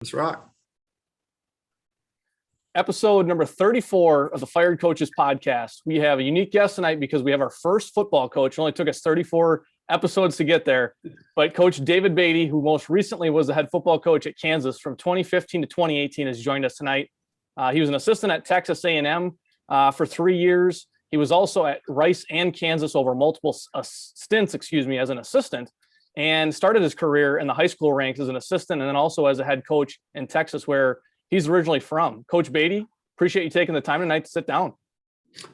That's right. Episode number 34 of the Fired Coaches podcast. We have a unique guest tonight because we have our first football coach. It only took us 34 episodes to get there. But Coach David Beaty, who most recently was the head football coach at Kansas from 2015 to 2018, has joined us tonight. He was an assistant at Texas A&M for 3 years. He was also at Rice and Kansas over multiple stints, as an assistant, and started his career in the high school ranks as an assistant and then also as a head coach in Texas, where he's originally from. Coach Beaty, appreciate you taking the time tonight to sit down.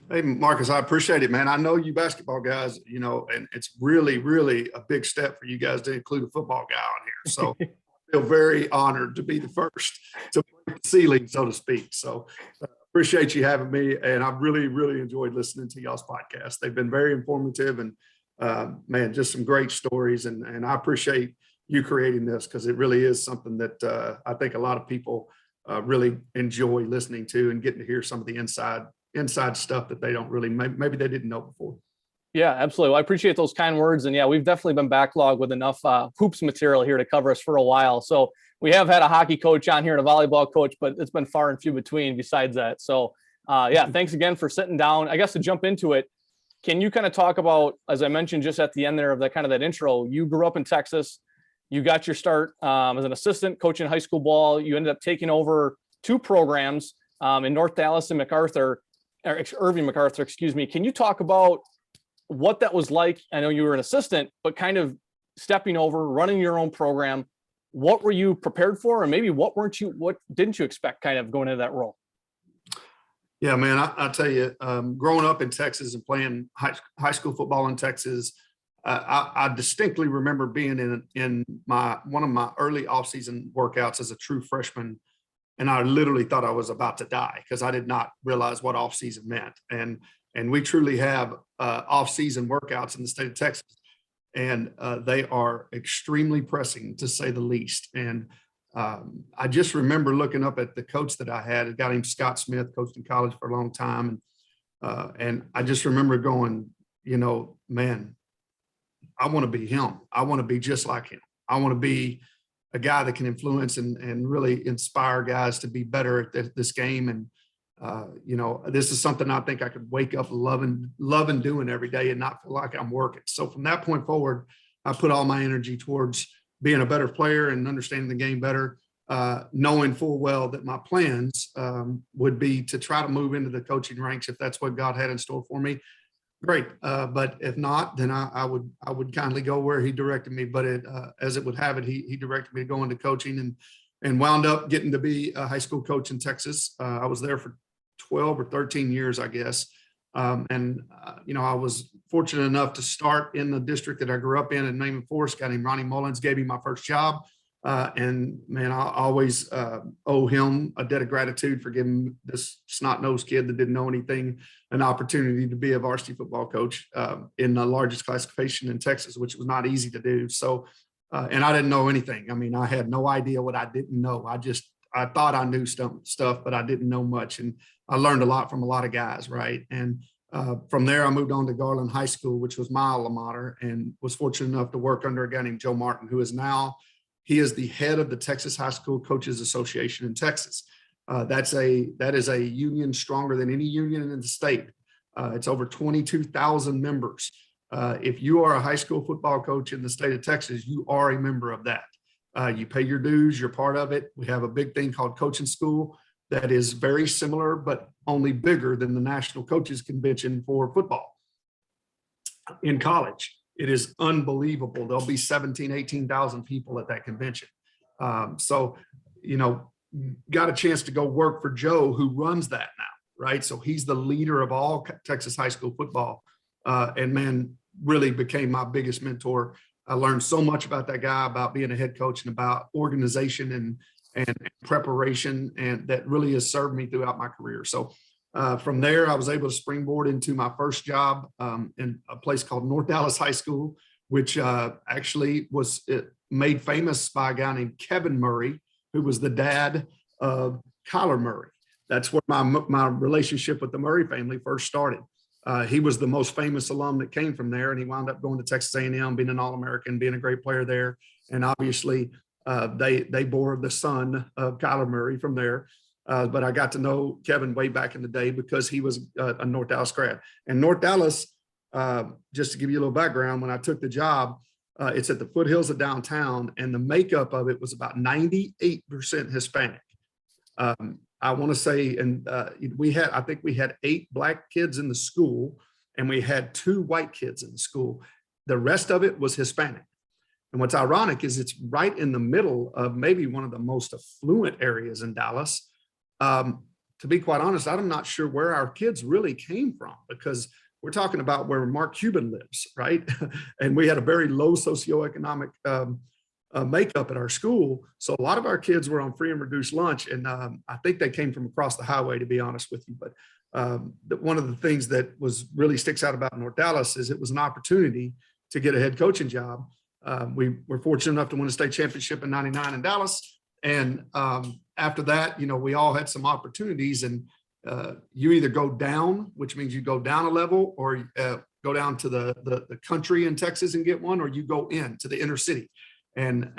Hey, Marcus, I appreciate it, man. I know you basketball guys, and it's really, really a big step for you guys to include a football guy on here. So I feel very honored to be the first to break the ceiling, so to speak. So appreciate you having me. And I've really, really enjoyed listening to y'all's podcast. They've been very informative and, man, just some great stories. And I appreciate you creating this because it really is something that I think a lot of people really enjoy listening to and getting to hear some of the inside stuff that they don't really, maybe they didn't know before. Yeah, absolutely. Well, I appreciate those kind words. And yeah, we've definitely been backlogged with enough hoops material here to cover us for a while. So we have had a hockey coach on here and a volleyball coach, but it's been far and few between besides that. So yeah, thanks again for sitting down. I guess to jump into it, can you kind of talk about, as I mentioned just at the end there of that intro, you grew up in Texas. You got your start as an assistant coaching high school ball. You ended up taking over two programs in North Dallas and Irving MacArthur, Can you talk about what that was like? I know you were an assistant, but kind of stepping over, running your own program. What were you prepared for? And maybe what didn't you expect kind of going into that role? Yeah, man, I'll tell you, growing up in Texas and playing high school football in Texas, I distinctly remember being in one of my early off-season workouts as a true freshman, and I literally thought I was about to die because I did not realize what off-season meant. And we truly have off-season workouts in the state of Texas, and they are extremely pressing, to say the least. And I just remember looking up at the coach that I had, a guy named Scott Smith, coached in college for a long time, and I just remember going, man, I want to be him. I want to be just like him. I want to be a guy that can influence and really inspire guys to be better at this game. And, this is something I think I could wake up loving doing every day and not feel like I'm working. So from that point forward, I put all my energy towards being a better player and understanding the game better, knowing full well that my plans would be to try to move into the coaching ranks if that's what God had in store for me. Great. But if not, then I would kindly go where he directed me. But as it would have it, he directed me to go into coaching and wound up getting to be a high school coach in Texas. I was there for 12 or 13 years, I guess. I was fortunate enough to start in the district that I grew up in Naaman Forest. A guy named Ronnie Mullins gave me my first job. And man, I always owe him a debt of gratitude for giving this snot-nosed kid that didn't know anything an opportunity to be a varsity football coach in the largest classification in Texas, which was not easy to do. So, and I didn't know anything. I mean, I had no idea what I didn't know. I thought I knew stuff, but I didn't know much. And I learned a lot from a lot of guys, right? And from there, I moved on to Garland High School, which was my alma mater, and was fortunate enough to work under a guy named Joe Martin, who is now he is the head of the Texas High School Coaches Association in Texas. That is a union stronger than any union in the state. It's over 22,000 members. If you are a high school football coach in the state of Texas, you are a member of that. You pay your dues, you're part of it. We have a big thing called Coaching School that is very similar, but only bigger than the National Coaches Convention for football in college. It is unbelievable. There'll be 18,000 people at that convention. So, got a chance to go work for Joe, who runs that now, right? So he's the leader of all Texas high school football. And man, really became my biggest mentor. I learned so much about that guy, about being a head coach and about organization and preparation, and that really has served me throughout my career. So from there, I was able to springboard into my first job in a place called North Dallas High School, which actually was made famous by a guy named Kevin Murray, who was the dad of Kyler Murray. That's where my relationship with the Murray family first started. He was the most famous alum that came from there, and he wound up going to Texas A&M, being an All-American, being a great player there. And obviously, They bore the son of Kyler Murray from there. But I got to know Kevin way back in the day because he was a North Dallas grad. And North Dallas, just to give you a little background, when I took the job, it's at the foothills of downtown, and the makeup of it was about 98% Hispanic. I want to say, and I think we had 8 black kids in the school, and we had 2 white kids in the school. The rest of it was Hispanic. And what's ironic is it's right in the middle of maybe one of the most affluent areas in Dallas. To be quite honest, I'm not sure where our kids really came from, because we're talking about where Mark Cuban lives, right? And we had a very low socioeconomic makeup at our school. So a lot of our kids were on free and reduced lunch. And I think they came from across the highway, to be honest with you. But one of the things that was really sticks out about North Dallas is it was an opportunity to get a head coaching job. We were fortunate enough to win a state championship in '99 in Dallas. And after that, we all had some opportunities, and you either go down, which means you go down a level, or go down to the country in Texas and get one, or you go into the inner city. And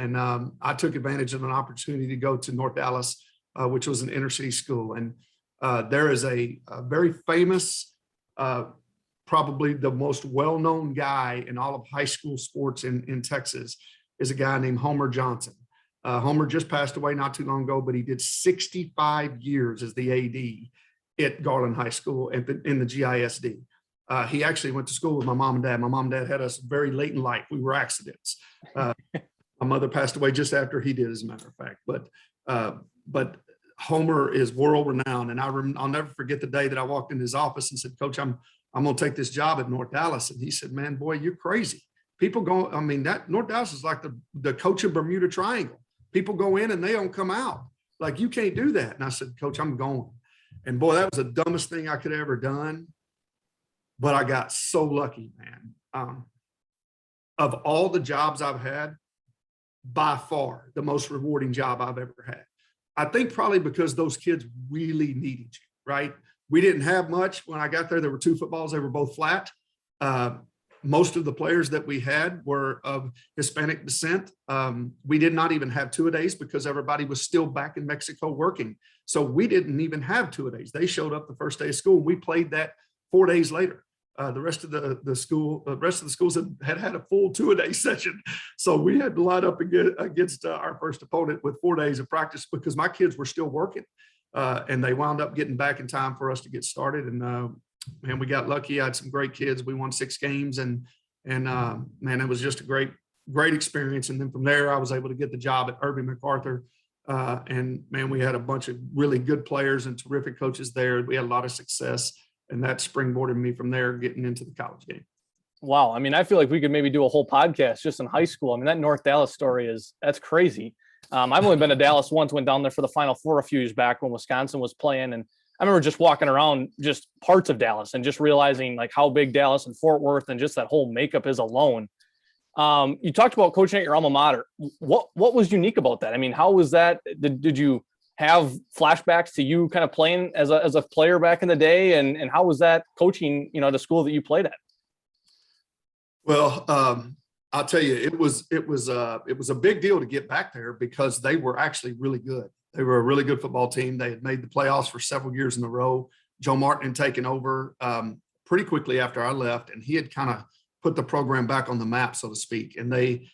I took advantage of an opportunity to go to North Dallas, which was an inner city school. And there is a very famous, probably the most well-known guy in all of high school sports in Texas is a guy named Homer Johnson. Homer just passed away not too long ago, but he did 65 years as the AD at Garland High School in the GISD. He actually went to school with my mom and dad. My mom and dad had us very late in life. We were accidents. My mother passed away just after he did, as a matter of fact. But Homer is world renowned, and I'll never forget the day that I walked in his office and said, "Coach, I'm going to take this job at North Dallas." And he said, "Man, boy, you're crazy. People go. I mean, that North Dallas is like the coach of Bermuda Triangle. People go in and they don't come out. Like, you can't do that." And I said, "Coach, I'm going." And boy, that was the dumbest thing I could have ever done. But I got so lucky, man. Of all the jobs I've had, by far the most rewarding job I've ever had. I think probably because those kids really needed you, right? We didn't have much when I got there. There were 2 footballs. They were both flat. Most of the players that we had were of Hispanic descent. We did not even have 2-a-days because everybody was still back in Mexico working. So we didn't even have 2-a-days. They showed up the first day of school. We played that 4 days later. The rest of the schools had a full 2-a-day session. So we had to line up against our first opponent with 4 days of practice because my kids were still working. And they wound up getting back in time for us to get started. And man, we got lucky. I had some great kids. We won 6 games, and man, it was just a great experience. And then from there, I was able to get the job at Irving MacArthur. And man, we had a bunch of really good players and terrific coaches there. We had a lot of success, and that springboarded me from there getting into the college game. Wow. I mean, I feel like we could maybe do a whole podcast just in high school. I mean, that North Dallas story that's crazy. I've only been to Dallas once, went down there for the Final Four a few years back when Wisconsin was playing. And I remember just walking around just parts of Dallas and just realizing like how big Dallas and Fort Worth and just that whole makeup is alone. You talked about coaching at your alma mater. What was unique about that? I mean, how was that? Did you have flashbacks to you kind of playing as a player back in the day? And how was that coaching, the school that you played at? Well, I'll tell you, it was a big deal to get back there because they were actually really good. They were a really good football team. They had made the playoffs for several years in a row. Joe Martin had taken over pretty quickly after I left, and he had kind of put the program back on the map, so to speak. And they,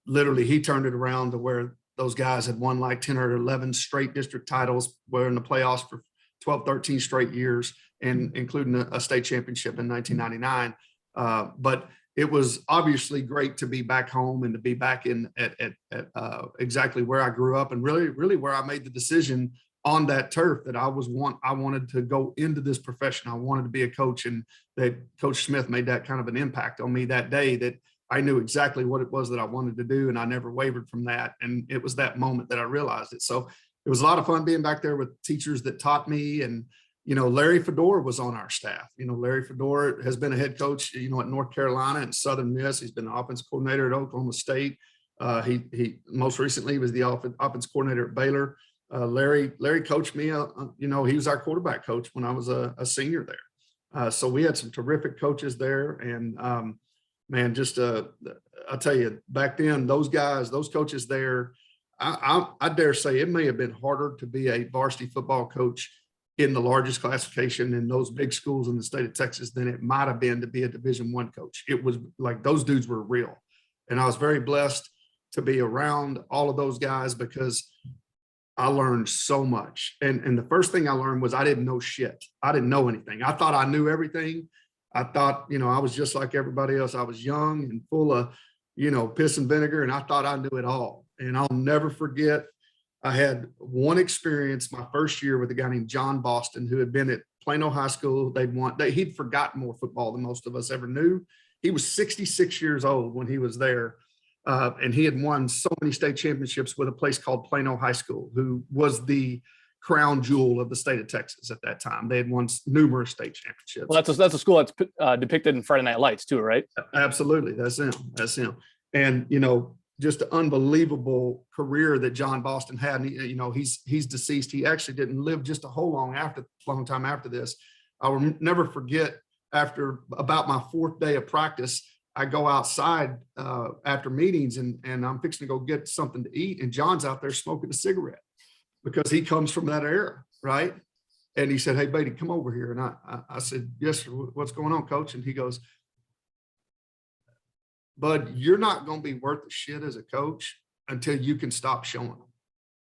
literally he turned it around to where those guys had won like 10 or 11 straight district titles, were in the playoffs for 12, 13 straight years, and including a state championship in 1999. But it was obviously great to be back home and to be back at exactly where I grew up, and really where I made the decision on that turf that I wanted to go into this profession. I wanted to be a coach, and that Coach Smith made that kind of an impact on me that day that I knew exactly what it was that I wanted to do, and I never wavered from that. And it was that moment that I realized it. So it was a lot of fun being back there with teachers that taught me. And Larry Fedora was on our staff. Larry Fedora has been a head coach, at North Carolina and Southern Miss. He's been the offense coordinator at Oklahoma State. He most recently was the offense coordinator at Baylor. Larry coached me. He was our quarterback coach when I was a senior there. So we had some terrific coaches there. And man, just I'll tell you, back then, those guys, those coaches there, I dare say it may have been harder to be a varsity football coach in the largest classification in those big schools in the state of Texas than it might have been to be a Division I coach. It was like those dudes were real. And I was very blessed to be around all of those guys because I learned so much. And the first thing I learned was I didn't know shit. I didn't know anything. I thought I knew everything. I thought, I was just like everybody else. I was young and full of, piss and vinegar, and I thought I knew it all. And I'll never forget, I had one experience my first year with a guy named John Boston, who had been at Plano High School. He'd forgotten more football than most of us ever knew. He was 66 years old when he was there. And he had won so many state championships with a place called Plano High School, who was the crown jewel of the state of Texas at that time. They had won numerous state championships. Well, that's a school that's depicted in Friday Night Lights too, right? Absolutely. That's him. And, just an unbelievable career that John Boston had. And, he's deceased. He actually didn't live just a long time after this. I will never forget, after about my fourth day of practice, I go outside after meetings and I'm fixing to go get something to eat. And John's out there smoking a cigarette because he comes from that era, right? And he said, "Hey, Beaty, come over here." And I said, "Yes, sir. What's going on, coach?" And he goes, "Bud, you're not going to be worth a shit as a coach until you can stop showing them.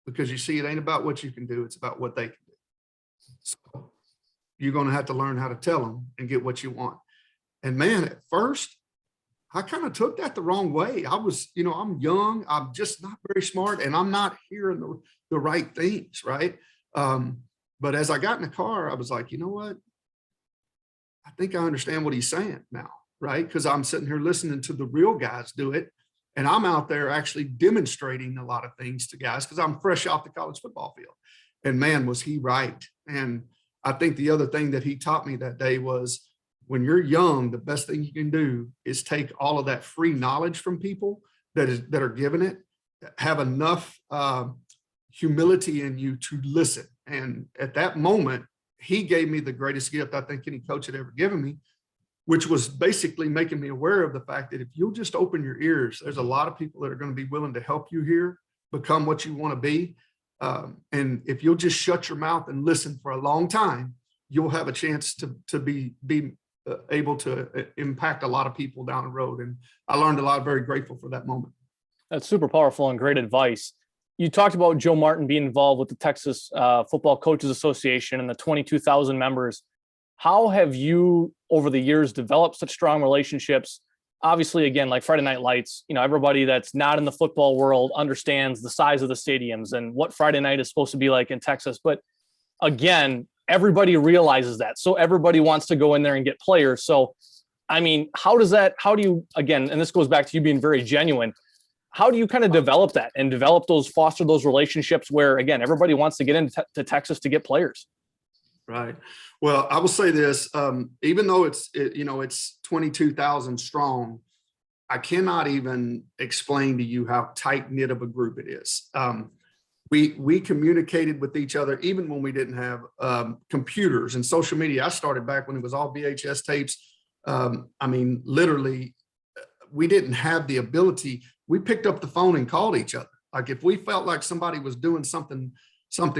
Because you see, it ain't about what you can do. It's about what they can do. So you're going to have to learn how to tell them and get what you want." And man, at first, I kind of took that the wrong way. I was, I'm young, I'm just not very smart, and I'm not hearing the right things, right? But as I got in the car, I was like, you know what? I think I understand what he's saying now, right? Because I'm sitting here listening to the real guys do it, and I'm out there actually demonstrating a lot of things to guys because I'm fresh off the college football field. And man, was he right. And I think the other thing that he taught me that day was, when you're young, the best thing you can do is take all of that free knowledge from people that are giving it, have enough humility in you to listen. And at that moment, he gave me the greatest gift I think any coach had ever given me, which was basically making me aware of the fact that if you'll just open your ears, there's a lot of people that are going to be willing to help you here become what you want to be. And if you'll just shut your mouth and listen for a long time, you'll have a chance to be able to impact a lot of people down the road. And I learned a lot, very grateful for that moment. That's super powerful and great advice. You talked about Joe Martin being involved with the Texas Football Coaches Association and the 22,000 members. How have you, over the years, developed such strong relationships? Obviously, again, like Friday Night Lights, everybody that's not in the football world understands the size of the stadiums and what Friday night is supposed to be like in Texas. But again, everybody realizes that. So everybody wants to go in there and get players. So, how do you, again, and this goes back to you being very genuine, how do you kind of develop that and foster those relationships where, again, everybody wants to get into Texas to get players? Right. Well, I will say this, even though it's 22,000 strong, I cannot even explain to you how tight knit of a group it is. We communicated with each other even when we didn't have computers and social media. I started back when it was all VHS tapes. Literally, we didn't have the ability. We picked up the phone and called each other. Like if we felt like somebody was doing something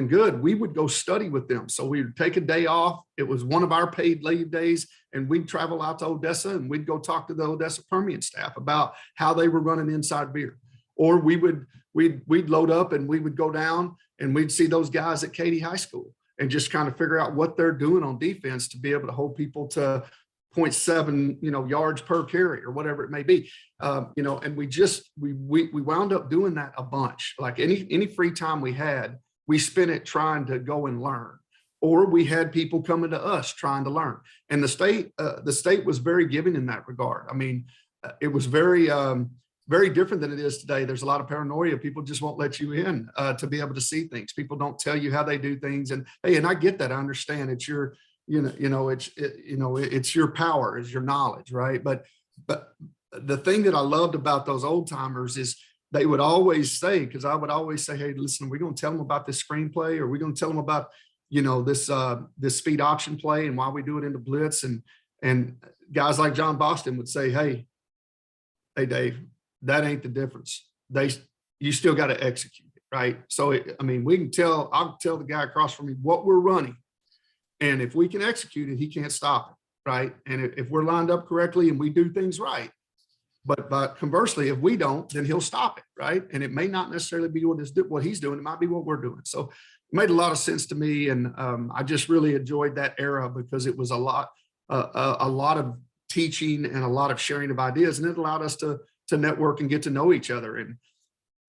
good, we would go study with them. So we would take a day off. It was one of our paid leave days, and we'd travel out to Odessa and we'd go talk to the Odessa Permian staff about how they were running inside beer. Or we'd load up and we would go down and we'd see those guys at Katy High School and just kind of figure out what they're doing on defense to be able to hold people to 0.7, yards per carry or whatever it may be. And we wound up doing that a bunch. Like any free time we had, we spent it trying to go and learn, or we had people coming to us trying to learn. And the state was very giving in that regard. It was very different than it is today. There's a lot of paranoia. People just won't let you in to be able to see things. People don't tell you how they do things. And hey, and I get that. I understand it's your, it's your power, is your knowledge, right? But the thing that I loved about those old timers is they would always say, because I would always say, hey, listen, we're going to tell them about this screenplay, or we're going to tell them about, this speed option play and why we do it in the blitz. And guys like John Boston would say, hey, hey, Dave, that ain't the difference. You still got to execute it, right? So, I'll tell the guy across from me what we're running. And if we can execute it, he can't stop it, right? And if we're lined up correctly and we do things right, but conversely, if we don't, then he'll stop it, right? And it may not necessarily be what he's doing. It might be what we're doing. So it made a lot of sense to me, and I just really enjoyed that era because it was a lot of teaching and a lot of sharing of ideas, and it allowed us to network and get to know each other. And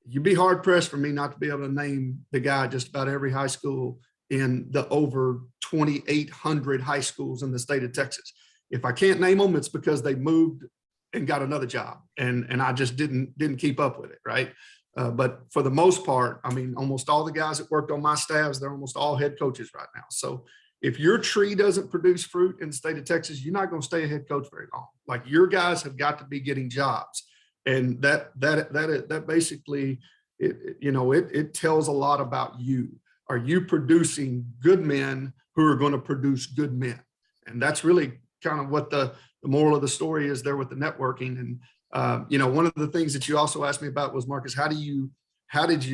you'd be hard pressed for me not to be able to name the guy just about every high school in the over 2,800 high schools in the state of Texas. If I can't name them, it's because they moved and got another job, and I just didn't keep up with it, right? But for the most part, almost all the guys that worked on my staffs, they're almost all head coaches right now. So if your tree doesn't produce fruit in the state of Texas, you're not going to stay a head coach very long. Like, your guys have got to be getting jobs, and that basically it tells a lot about you. Are you producing good men who are going to produce good men? And that's really kind of what the moral of the story is there with the networking. And one of the things that you also asked me about was, Marcus, how do you leverage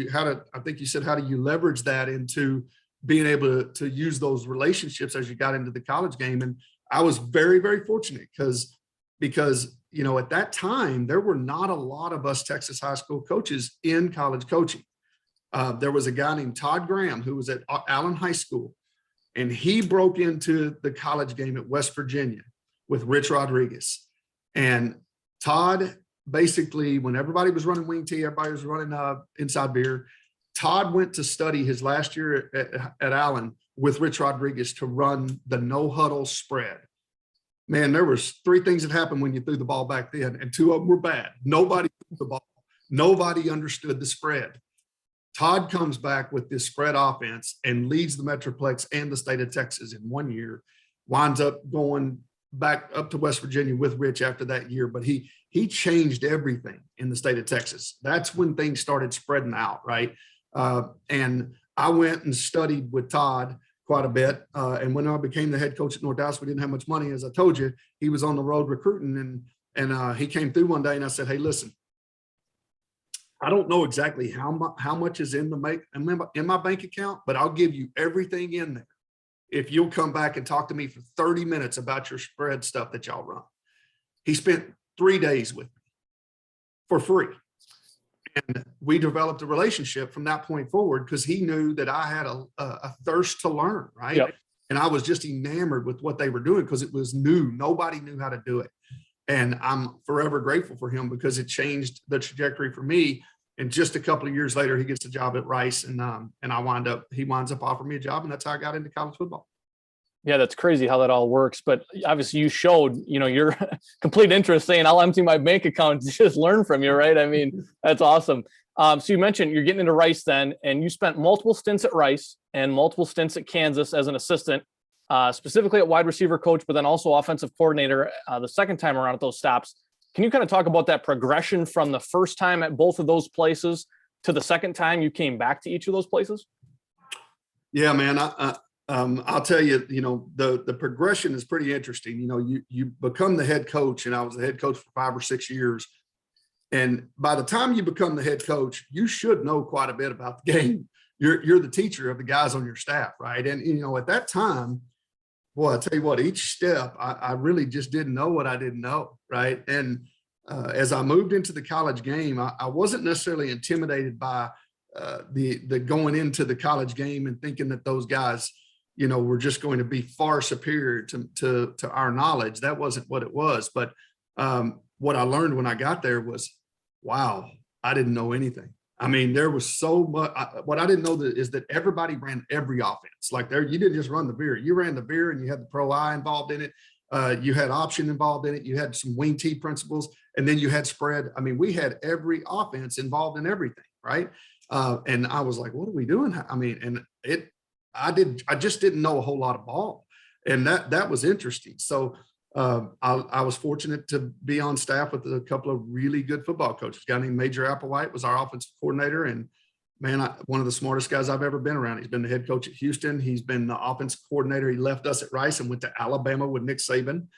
that into being able to use those relationships as you got into the college game? And I was very, very fortunate because at that time, there were not a lot of us Texas high school coaches in college coaching. There was a guy named Todd Graham who was at Allen High School, and he broke into the college game at West Virginia with Rich Rodriguez. And Todd, basically, when everybody was running wing tee, everybody was running inside beer, Todd went to study his last year at Allen with Rich Rodriguez to run the no huddle spread. Man, there was 3 things that happened when you threw the ball back then, and 2 of them were bad. Nobody threw the ball. Nobody understood the spread. Todd comes back with this spread offense and leads the Metroplex and the state of Texas in 1 year, winds up going back up to West Virginia with Rich after that year. But he changed everything in the state of Texas. That's when things started spreading out, right? And I went and studied with Todd quite a bit. And when I became the head coach at North Dallas, we didn't have much money. As I told you, he was on the road recruiting, and he came through one day and I said, hey, listen, I don't know exactly how much is in my bank account, but I'll give you everything in there if you'll come back and talk to me for 30 minutes about your spread stuff that y'all run. He spent 3 days with me for free. And we developed a relationship from that point forward because he knew that I had a thirst to learn, right? Yep. And I was just enamored with what they were doing because it was new. Nobody knew how to do it. And I'm forever grateful for him because it changed the trajectory for me. And just a couple of years later, he gets a job at Rice, and he winds up offering me a job, and that's how I got into college football. Yeah, that's crazy how that all works. But obviously you showed, your complete interest saying, I'll empty my bank account to just learn from you, right? I mean, that's awesome. So you mentioned you're getting into Rice then, and you spent multiple stints at Rice and multiple stints at Kansas as an assistant, specifically at wide receiver coach, but then also offensive coordinator the second time around at those stops. Can you kind of talk about that progression from the first time at both of those places to the second time you came back to each of those places? Yeah, man. I'll tell you, the progression is pretty interesting. You become the head coach, and I was the head coach for 5 or 6 years. And by the time you become the head coach, you should know quite a bit about the game. You're the teacher of the guys on your staff, right? And, at that time, well, I tell you what, each step, I really just didn't know what I didn't know, right? And as I moved into the college game, I wasn't necessarily intimidated by the going into the college game and thinking that those guys, were just going to be far superior to our knowledge. That wasn't what it was. But what I learned when I got there was, wow, I didn't know anything. I mean, there was so much. What I didn't know is that everybody ran every offense. Like you didn't just run the veer. You ran the veer, and you had the pro I involved in it. You had option involved in it. You had some wing T principles, and then you had spread. I mean, we had every offense involved in everything, right? And I was like, what are we doing? I mean, and I just didn't know a whole lot of ball, and that was interesting. So I was fortunate to be on staff with a couple of really good football coaches. A guy named Major Applewhite was our offensive coordinator, and man, one of the smartest guys I've ever been around. He's been the head coach at Houston. He's been the offensive coordinator. He left us at Rice and went to Alabama with Nick Saban.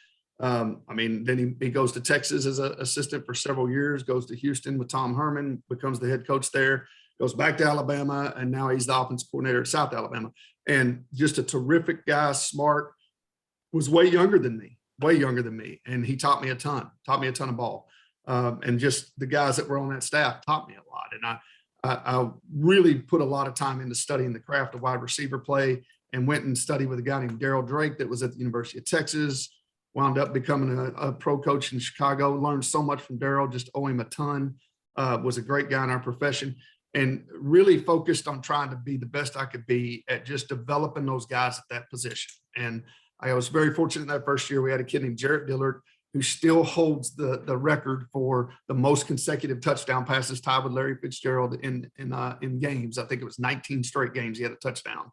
I mean, then he goes to Texas as an assistant for several years, goes to Houston with Tom Herman, becomes the head coach there, goes back to Alabama, and now he's the offensive coordinator at South Alabama. And just a terrific guy, smart, was way younger than me. And he taught me a ton of ball. And just the guys that were on that staff taught me a lot. And I really put a lot of time into studying the craft of wide receiver play, and went and studied with a guy named Daryl Drake that was at the University of Texas, wound up becoming a pro coach in Chicago, learned so much from Daryl, just owe him a ton, was a great guy in our profession, and really focused on trying to be the best I could be at just developing those guys at that position. And I was very fortunate in that first year. We had a kid named Jarrett Dillard, who still holds the record for the most consecutive touchdown passes, tied with Larry Fitzgerald in games. I think it was 19 straight games he had a touchdown.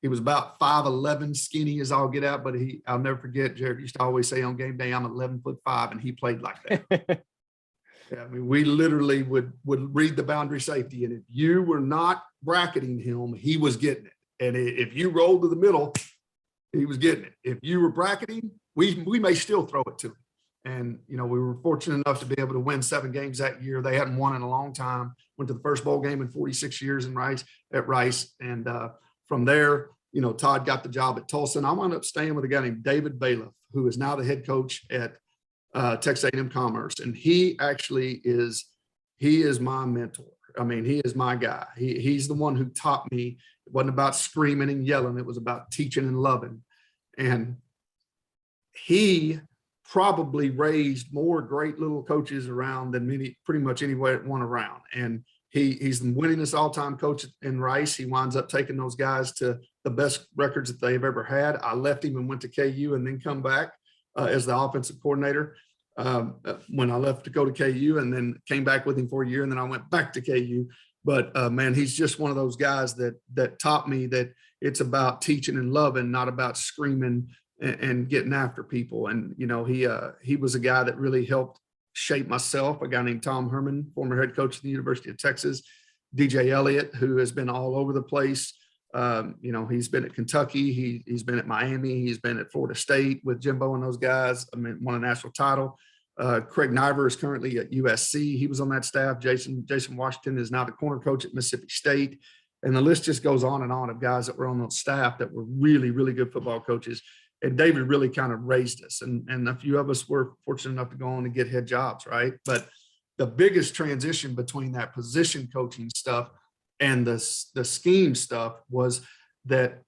He was about 5'11", skinny as all get out, but I'll never forget, Jarrett used to always say on game day, I'm 11'5", and he played like that. Yeah, I mean, we literally would read the boundary safety, and if you were not bracketing him, he was getting it. And if you rolled to the middle, he was getting it. If you were bracketing, we may still throw it to him. And, you know, we were fortunate enough to be able to win 7 games that year. They hadn't won in a long time. Went to the first bowl game in 46 years at Rice. And from there, you know, Todd got the job at Tulsa. And I wound up staying with a guy named David Beaty, who is now the head coach at Texas A&M Commerce. And he is my mentor. I mean, he is my guy. He's the one who taught me. It wasn't about screaming and yelling. It was about teaching and loving. And he probably raised more great little coaches around than pretty much anyone around. And he's the winningest all-time coach in Rice. He winds up taking those guys to the best records that they've ever had. I left him and went to KU, and then come back as the offensive coordinator when I left to go to KU, and then came back with him for a year, and then I went back to KU. But man, he's just one of those guys that taught me that it's about teaching and loving, not about screaming and getting after people. And, you know, he was a guy that really helped shape myself. A guy named Tom Herman, former head coach at the University of Texas, DJ Elliott, who has been all over the place. You know, he's been at Kentucky. He's been at Miami. He's been at Florida State with Jimbo and those guys. I mean, won a national title. Craig Niver is currently at USC. He was on that staff. Jason Washington is now the corner coach at Mississippi State. And the list just goes on and on of guys that were on those staff that were really, really good football coaches. And David really kind of raised us. And a few of us were fortunate enough to go on and get head jobs, right? But the biggest transition between that position coaching stuff and the scheme stuff was that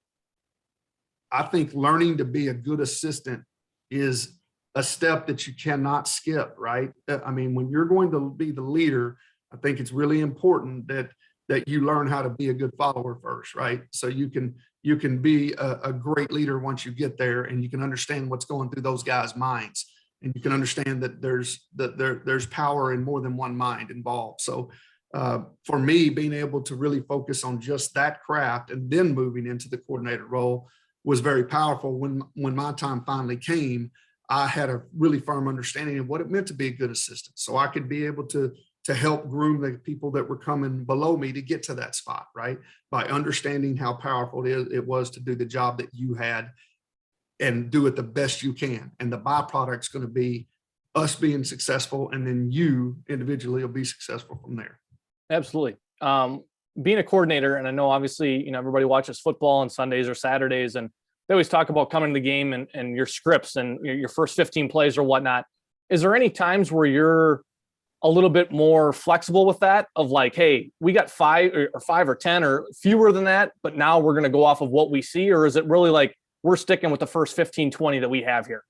I think learning to be a good assistant is a step that you cannot skip, right? I mean, when you're going to be the leader, I think it's really important that you learn how to be a good follower first, right? So you can be a great leader once you get there, and you can understand what's going through those guys' minds, and you can understand that there's power in more than one mind involved. So for me, being able to really focus on just that craft and then moving into the coordinator role was very powerful. When my time finally came, I had a really firm understanding of what it meant to be a good assistant. So I could be able to help groom the people that were coming below me to get to that spot, right? By understanding how powerful it was to do the job that you had and do it the best you can. And the byproduct's going to be us being successful, and then you individually will be successful from there. Absolutely. Being a coordinator, and I know obviously, you know, everybody watches football on Sundays or Saturdays, and they always talk about coming to the game and your scripts and your first 15 plays or whatnot. Is there any times where you're a little bit more flexible with that, of like, hey, we got 5 or 10 or fewer than that, but now we're going to go off of what we see? Or is it really like we're sticking with the first 15, 20 that we have here?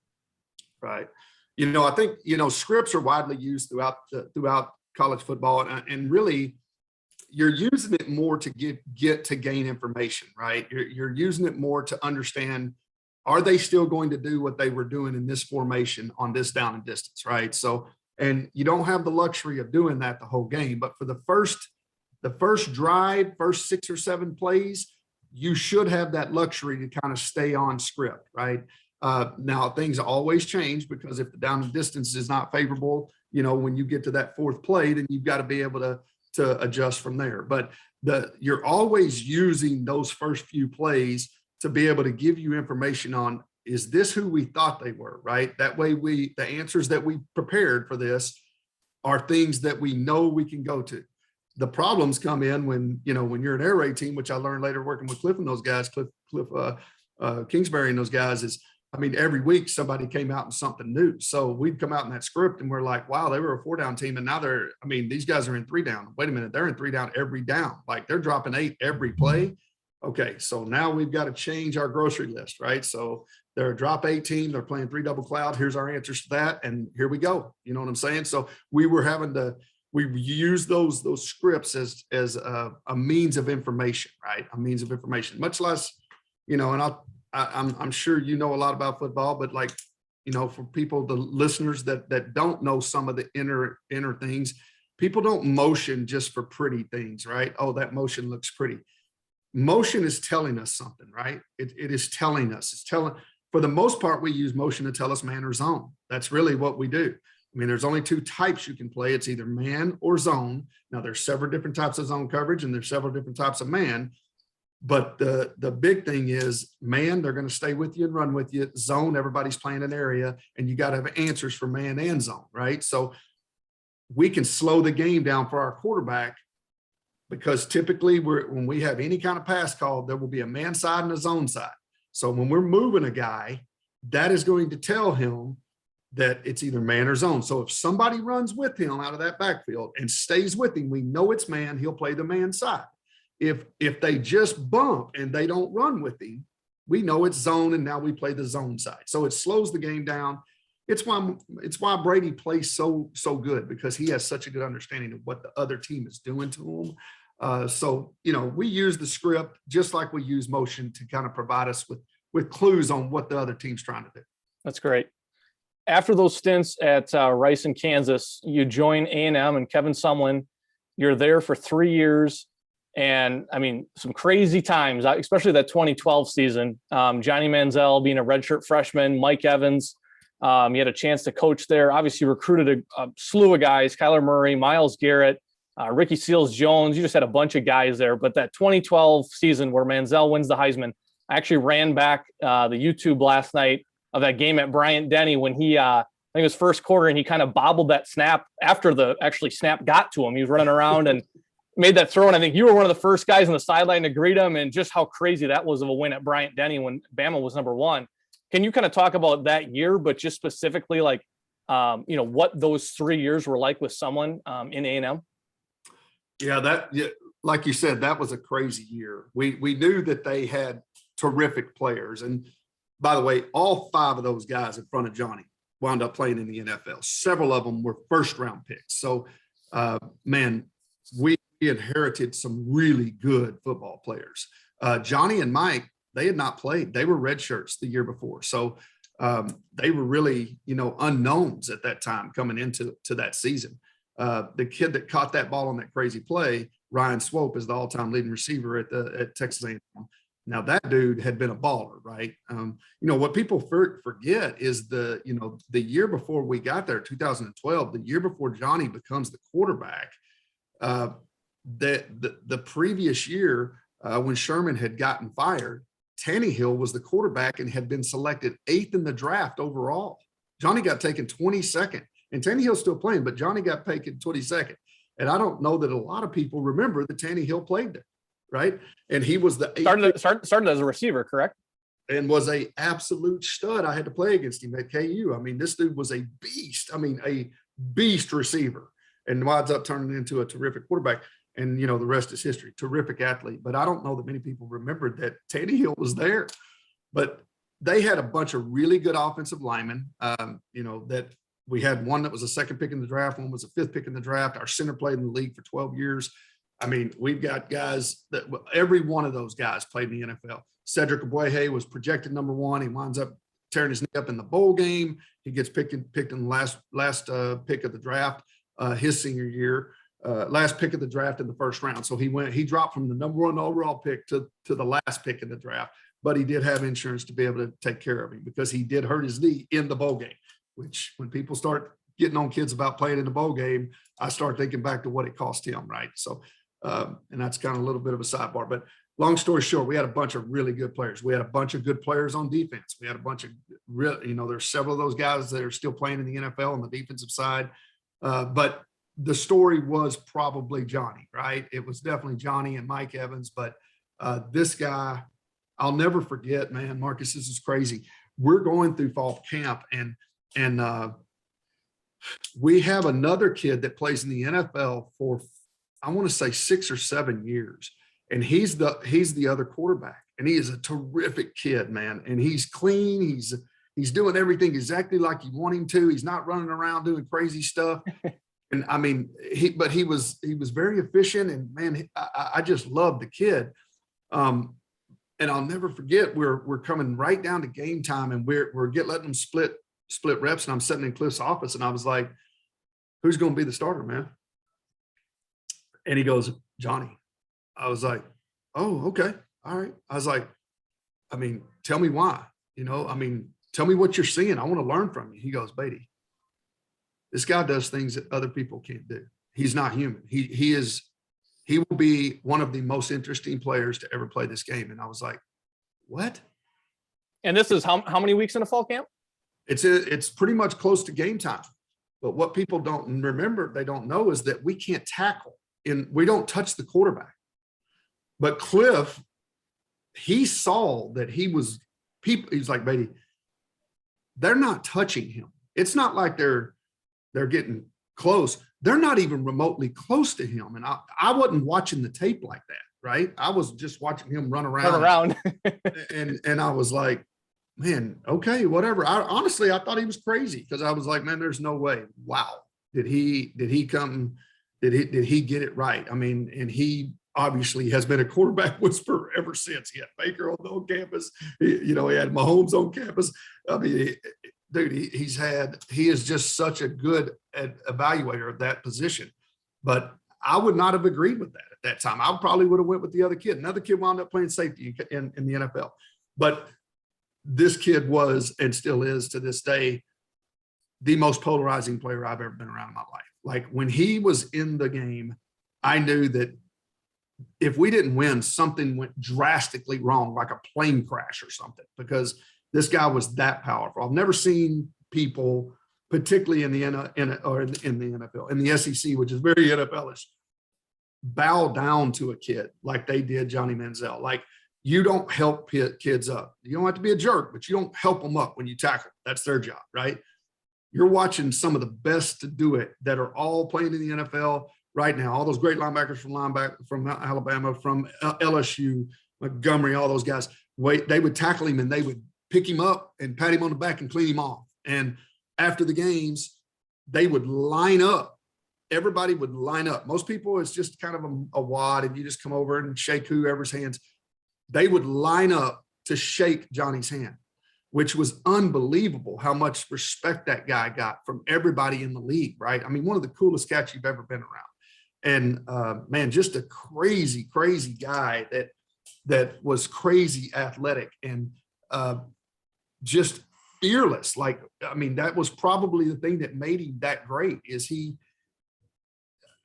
Right. You know, I think, you know, scripts are widely used throughout college football, and really you're using it more to gain information, right? You're using it more to understand, are they still going to do what they were doing in this formation on this down and distance, right? So, and you don't have the luxury of doing that the whole game, but for the first drive, first 6 or 7 plays, you should have that luxury to kind of stay on script, right? Now things always change, because if the down and distance is not favorable, you know, when you get to that 4th play, then you've got to be able to adjust from there. But you're always using those first few plays to be able to give you information on, is this who we thought they were, right? That way the answers that we prepared for this are things that we know we can go to. The problems come in when you're an air raid team, which I learned later working with Cliff and those guys, Cliff Kingsbury and those guys, is, I mean, every week somebody came out with something new. So we'd come out in that script and we're like, wow, they were a 4-down team. And now these guys are in 3-down. Wait a minute. They're in 3-down every down. Like, they're dropping 8 every play. Okay. So now we've got to change our grocery list, right? So they're a drop 8 team. They're playing 3 double cloud. Here's our answers to that. And here we go. You know what I'm saying? So we use those scripts as a means of information, right? A means of information, much less, and I'm sure you know a lot about football, but like, for people, the listeners that don't know some of the inner things, people don't motion just for pretty things, right? Oh, that motion looks pretty. Motion is telling us something, right? It is telling us, for the most part, we use motion to tell us man or zone. That's really what we do. I mean, there's only 2 types you can play. It's either man or zone. Now, there's several different types of zone coverage and there's several different types of man. But the big thing is, man, they're going to stay with you and run with you. Zone, everybody's playing an area, and you got to have answers for man and zone, right? So we can slow the game down for our quarterback, because typically when we have any kind of pass call, there will be a man side and a zone side. So when we're moving a guy, that is going to tell him that it's either man or zone. So if somebody runs with him out of that backfield and stays with him, we know it's man, he'll play the man side. If they just bump and they don't run with him, we know it's zone, and now we play the zone side. So it slows the game down. It's why Brady plays so good, because he has such a good understanding of what the other team is doing to him. So we use the script just like we use motion to kind of provide us with clues on what the other team's trying to do. That's great. After those stints at Rice and Kansas, you join A&M and Kevin Sumlin. You're there for 3 years. And I mean, some crazy times, especially that 2012 season. Johnny Manziel being a redshirt freshman, Mike Evans. You had a chance to coach there. Obviously, recruited a slew of guys: Kyler Murray, Myles Garrett, Ricky Seals-Jones. You just had a bunch of guys there. But that 2012 season where Manziel wins the Heisman, I actually ran back the YouTube last night of that game at Bryant-Denny when he, I think it was first quarter, and he kind of bobbled that snap after the snap got to him. He was running around and made that throw, and I think you were one of the first guys on the sideline to greet him, and just how crazy that was of a win at Bryant-Denny when Bama was number 1. Can you kind of talk about that year, but just specifically like, what those 3 years were like with someone in A&M? Yeah, like you said, that was a crazy year. We knew that they had terrific players, and by the way, all 5 of those guys in front of Johnny wound up playing in the NFL. Several of them were first-round picks. So, man, we inherited some really good football players. Johnny and Mike, they had not played. They were red shirts the year before. So they were really, unknowns at that time coming into that season. The kid that caught that ball on that crazy play, Ryan Swope, is the all-time leading receiver at Texas A&M. Now that dude had been a baller, right? What people forget is the year before we got there, 2012, the year before Johnny becomes the quarterback, the previous year when Sherman had gotten fired, Tannehill was the quarterback and had been selected 8th in the draft overall. Johnny got taken 22nd, and Tannehill's still playing, but Johnny got taken 22nd. And I don't know that a lot of people remember that Tannehill played there, right? And he was the 8th started as a receiver, correct? And was a absolute stud. I had to play against him at KU. I mean, this dude was a beast. I mean, a beast receiver, and winds up turning into a terrific quarterback. And, the rest is history. Terrific athlete. But I don't know that many people remembered that Tannehill was there. But they had a bunch of really good offensive linemen, that we had one that was a 2nd pick in the draft. One was a 5th pick in the draft. Our center played in the league for 12 years. I mean, we've got guys that every one of those guys played in the NFL. Cedric Ogbuehi was projected number 1. He winds up tearing his knee up in the bowl game. He gets picked in the last pick of the draft his senior year. Last pick of the draft in the first round. So he dropped from the number 1 overall pick to the last pick in the draft, but he did have insurance to be able to take care of him because he did hurt his knee in the bowl game, which when people start getting on kids about playing in the bowl game, I start thinking back to what it cost him. Right. So And that's kind of a little bit of a sidebar, but long story short, we had a bunch of really good players. We had a bunch of good players on defense. We had a bunch of real, there's several of those guys that are still playing in the NFL on the defensive side. But the story was probably Johnny, right? It was definitely Johnny and Mike Evans, but this guy, I'll never forget, man. Marcus, this is crazy. We're going through fall camp, and we have another kid that plays in the NFL for, I want to say 6 or 7 years. And he's the other quarterback, and he is a terrific kid, man. And he's clean. He's doing everything exactly like you want him to. He's not running around doing crazy stuff. And I mean, he was very efficient, and man, I just love the kid. And I'll never forget, we're coming right down to game time, and we're letting them split reps. And I'm sitting in Cliff's office, and I was like, "Who's going to be the starter, man?" And he goes, "Johnny." I was like, "Oh, okay. All right." I was like, "I mean, tell me why, tell me what you're seeing. I want to learn from you." He goes, "Beaty, this guy does things that other people can't do. He's not human. He will be one of the most interesting players to ever play this game." And I was like, "What?" And this is how many weeks in a fall camp? It's pretty much close to game time. But what people don't remember, they don't know, is that we can't tackle and we don't touch the quarterback. But Cliff, he saw that he's like, "Beaty, they're not touching him. It's not like they're getting close. They're not even remotely close to him." And I wasn't watching the tape like that, right? I was just watching him run around. and I was like, "Man, okay, whatever." I thought he was crazy, because I was like, "Man, there's no way." Wow. Did he get it right? I mean, and he obviously has been a quarterback whisperer ever since. He had Baker on campus. He had Mahomes on campus. I mean, dude, he is just such a good evaluator of that position. But I would not have agreed with that at that time. I probably would have went with the other kid. Another kid wound up playing safety in the NFL. But this kid was, and still is to this day, the most polarizing player I've ever been around in my life. Like, when he was in the game, I knew that if we didn't win, something went drastically wrong, like a plane crash or something, because this guy was that powerful. I've never seen people, particularly in the NFL, in the SEC, which is very NFL-ish, bow down to a kid like they did Johnny Manziel. Like, you don't help kids up. You don't have to be a jerk, but you don't help them up when you tackle. That's their job, right? You're watching some of the best to do it that are all playing in the NFL right now. All those great linebackers from Alabama, from LSU, Montgomery, all those guys. They would tackle him, and they would pick him up and pat him on the back and clean him off. And after the games, they would line up. Everybody would line up. Most people, it's just kind of a wad, and you just come over and shake whoever's hands. They would line up to shake Johnny's hand, which was unbelievable how much respect that guy got from everybody in the league, right? I mean, one of the coolest cats you've ever been around. And man, just a crazy, crazy guy that was crazy athletic and just fearless. Like, I mean, that was probably the thing that made him that great, is he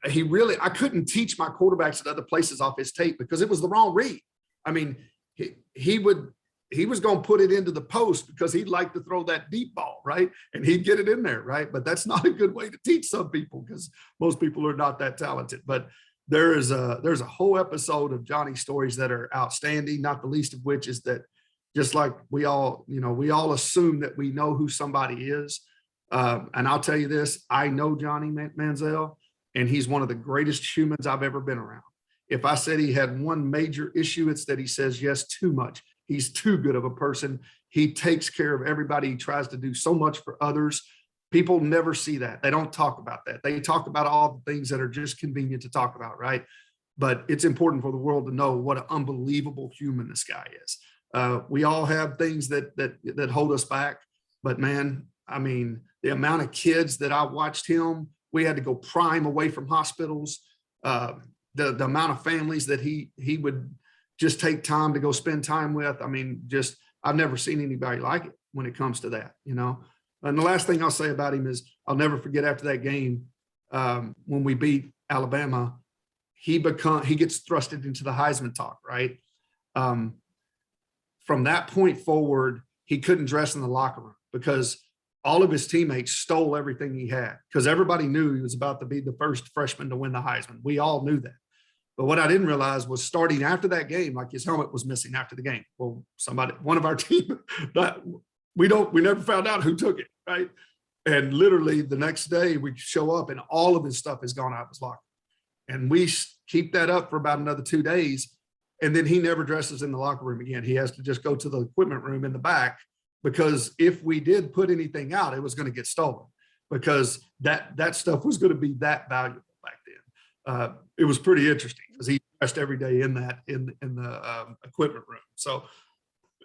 really, I couldn't teach my quarterbacks at other places off his tape because it was the wrong read. I mean, he was going to put it into the post because he'd like to throw that deep ball, right? And he'd get it in there, right? But that's not a good way to teach some people, because most people are not that talented. But there's a whole episode of Johnny stories that are outstanding, not the least of which is that, just like we all assume that we know who somebody is. And I'll tell you this, I know Johnny Manziel, and he's one of the greatest humans I've ever been around. If I said he had one major issue, it's that he says yes too much. He's too good of a person. He takes care of everybody. He tries to do so much for others. People never see that. They don't talk about that. They talk about all the things that are just convenient to talk about, right? But it's important for the world to know what an unbelievable human this guy is. We all have things that hold us back, but man, I mean, the amount of kids that I watched him, we had to go pry him away from hospitals. The amount of families that he would just take time to go spend time with. I mean, just, I've never seen anybody like it when it comes to that, And the last thing I'll say about him is, I'll never forget after that game, when we beat Alabama, he gets thrusted into the Heisman talk, right? From that point forward, he couldn't dress in the locker room because all of his teammates stole everything he had, because everybody knew he was about to be the first freshman to win the Heisman. We all knew that. But what I didn't realize was starting after that game, like his helmet was missing after the game. Well, one of our team, we never found out who took it, right? And literally the next day we show up and all of his stuff is gone out of his locker. And we keep that up for about another 2 days. And then he never dresses in the locker room again. He has to just go to the equipment room in the back, because if we did put anything out, it was going to get stolen, because that stuff was going to be that valuable back then. It was pretty interesting because he dressed every day in the equipment room. So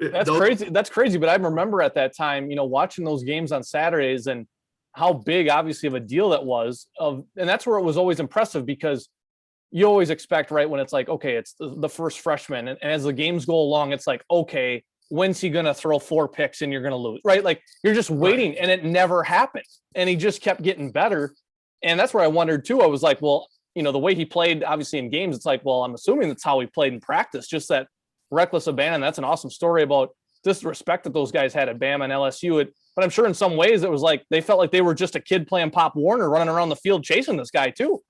that's crazy. That's crazy. But I remember at that time, watching those games on Saturdays and how big, obviously, of a deal that was. And that's where it was always impressive, because you always expect, right, when it's like, okay, it's the first freshman. And as the games go along, it's like, okay, when's he going to throw 4 picks and you're going to lose, right? Like, you're just waiting, right. And it never happened. And he just kept getting better. And that's where I wondered too. I was like, well, the way he played, obviously in games, it's like, well, I'm assuming that's how he played in practice, just that reckless abandon. That's an awesome story about just the respect that those guys had at Bama and LSU. But I'm sure in some ways it was like, they felt like they were just a kid playing Pop Warner running around the field chasing this guy too.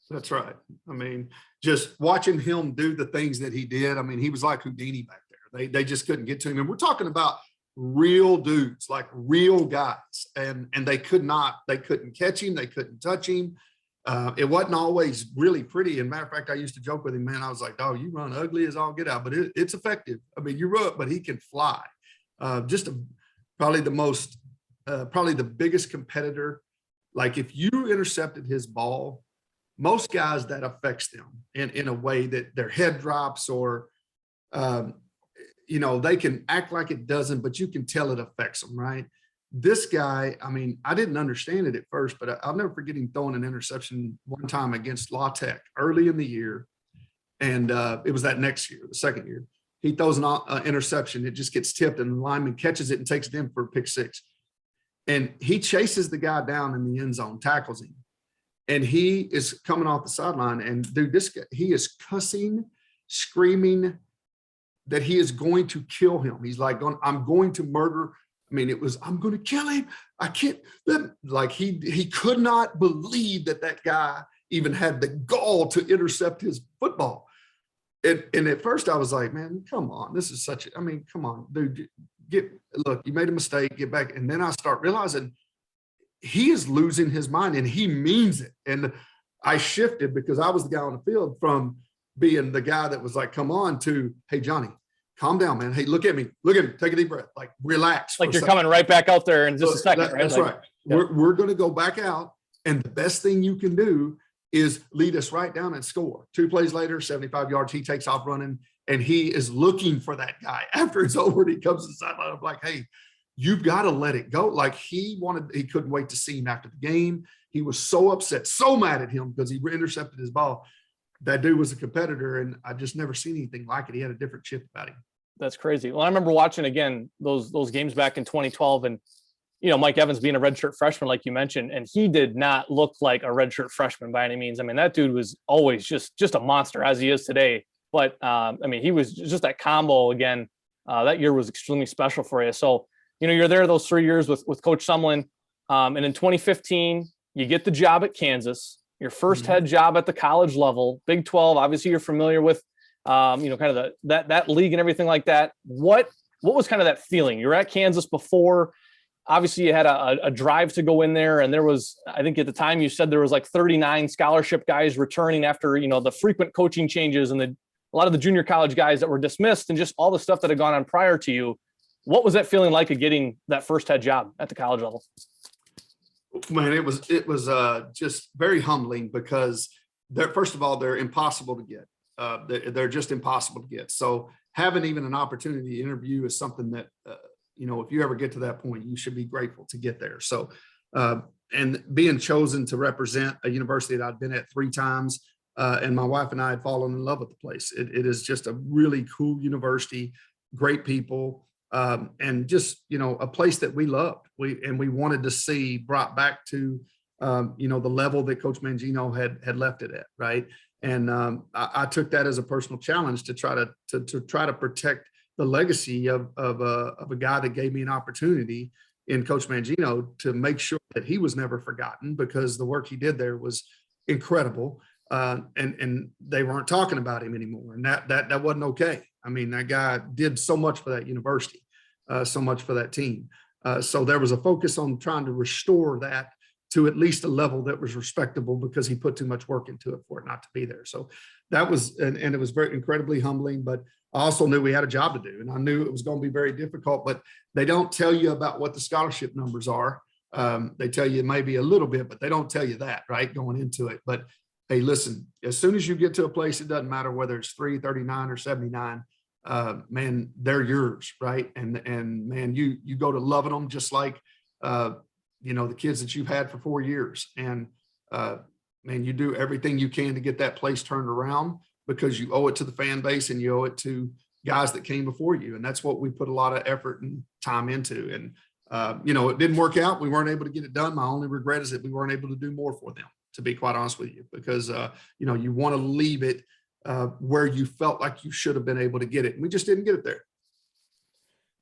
That's right. I mean, just watching him do the things that he did. I mean, he was like Houdini back there. They just couldn't get to him. And we're talking about real dudes, like real guys. And they couldn't catch him. They couldn't touch him. It wasn't always really pretty. And matter of fact, I used to joke with him, man. I was like, "Oh, you run ugly as all get out, but it's effective. I mean, you run, but he can fly." Probably the biggest competitor. Like, if you intercepted his ball, most guys, that affects them in a way that their head drops, or they can act like it doesn't, but you can tell it affects them, right? This guy, I mean, I didn't understand it at first, but I'll never forget him throwing an interception one time against La Tech early in the year. And it was that next year, the second year. He throws an interception. It just gets tipped, and the lineman catches it and takes it in for a pick six. And he chases the guy down in the end zone, tackles him. And he is coming off the sideline, and dude, this guy, he is cussing, screaming that he is going to kill him. He's like, "I'm going to murder." I mean, I'm going to kill him. I can't. Like, he could not believe that guy even had the gall to intercept his football. And at first I was like, "Man, come on, this is come on, dude, look, you made a mistake, get back." And then I start realizing he is losing his mind, and he means it. And I shifted, because I was the guy on the field, from being the guy that was like, "Come on," to, "Hey, Johnny, calm down, man. Hey, look at me, take a deep breath, like, relax." Like, you're coming right back out there in just a second, right? That's right. Yeah. We're going to go back out, and the best thing you can do is lead us right down and score. 2 plays later, 75 yards, he takes off running, and he is looking for that guy. After it's over, he comes to the sideline. I'm like, "Hey, you've got to let it go." Like, he couldn't wait to see him after the game. He was so upset, so mad at him because he intercepted his ball. That dude was a competitor, and I just never seen anything like it. He had a different chip about him. That's crazy. Well, I remember watching again those games back in 2012, and Mike Evans being a redshirt freshman, like you mentioned, and he did not look like a redshirt freshman by any means. I mean, that dude was always just a monster, as he is today. But I mean, he was just that combo again. That year was extremely special for you. So you're there those 3 years with Coach Sumlin, and in 2015 you get the job at Kansas. Your first head job at the college level, Big 12. Obviously, you're familiar with, kind of that league and everything like that. What was kind of that feeling? You were at Kansas before. Obviously, you had a drive to go in there, and there was, I think at the time you said there was like 39 scholarship guys returning after the frequent coaching changes and a lot of the junior college guys that were dismissed, and just all the stuff that had gone on prior to you. What was that feeling like of getting that first head job at the college level? Man, it was just very humbling, because first of all, they're impossible to get. They're just impossible to get. So having even an opportunity to interview is something that, if you ever get to that point, you should be grateful to get there. So, and being chosen to represent a university that I'd been at 3 times, and my wife and I had fallen in love with the place. It is just a really cool university, great people. And just, a place that we loved. We wanted to see brought back to, the level that Coach Mangino had left it at, right? And I took that as a personal challenge to try to protect the legacy of a guy that gave me an opportunity in Coach Mangino to make sure that he was never forgotten, because the work he did there was incredible. And they weren't talking about him anymore. And that wasn't okay. I mean, that guy did so much for that university, so much for that team. So there was a focus on trying to restore that to at least a level that was respectable, because he put too much work into it for it not to be there. So that was, and it was very incredibly humbling, but I also knew we had a job to do, and I knew it was going to be very difficult. But they don't tell you about what the scholarship numbers are. They tell you maybe a little bit, but they don't tell you that, right, going into it. But hey, listen, as soon as you get to a place, it doesn't matter whether it's 339 or 79, man, they're yours, right? And man, you go to loving them just like the kids that you've had for 4 years. And man, you do everything you can to get that place turned around, because you owe it to the fan base and you owe it to guys that came before you. And that's what we put a lot of effort and time into. And it didn't work out. We weren't able to get it done. My only regret is that we weren't able to do more for them, to be quite honest with you, because you want to leave it where you felt like you should have been able to get it. And we just didn't get it there.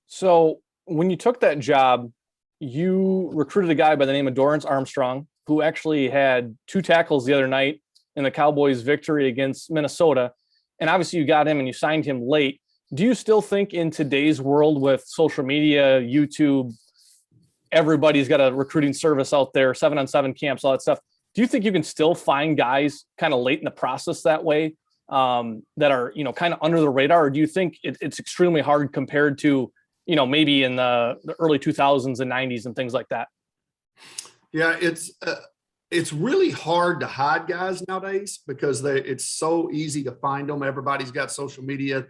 So when you took that job, you recruited a guy by the name of Dorrance Armstrong, who actually had 2 tackles the other night in the Cowboys' victory against Minnesota. And obviously you got him and you signed him late. Do you still think in today's world with social media, YouTube, everybody's got a recruiting service out there, 7-on-7 camps, all that stuff, do you think you can still find guys kind of late in the process that way, that are, kind of under the radar? Or do you think it's extremely hard compared to, maybe in the early 2000s and 90s and things like that? Yeah, it's really hard to hide guys nowadays, because it's so easy to find them. Everybody's got social media.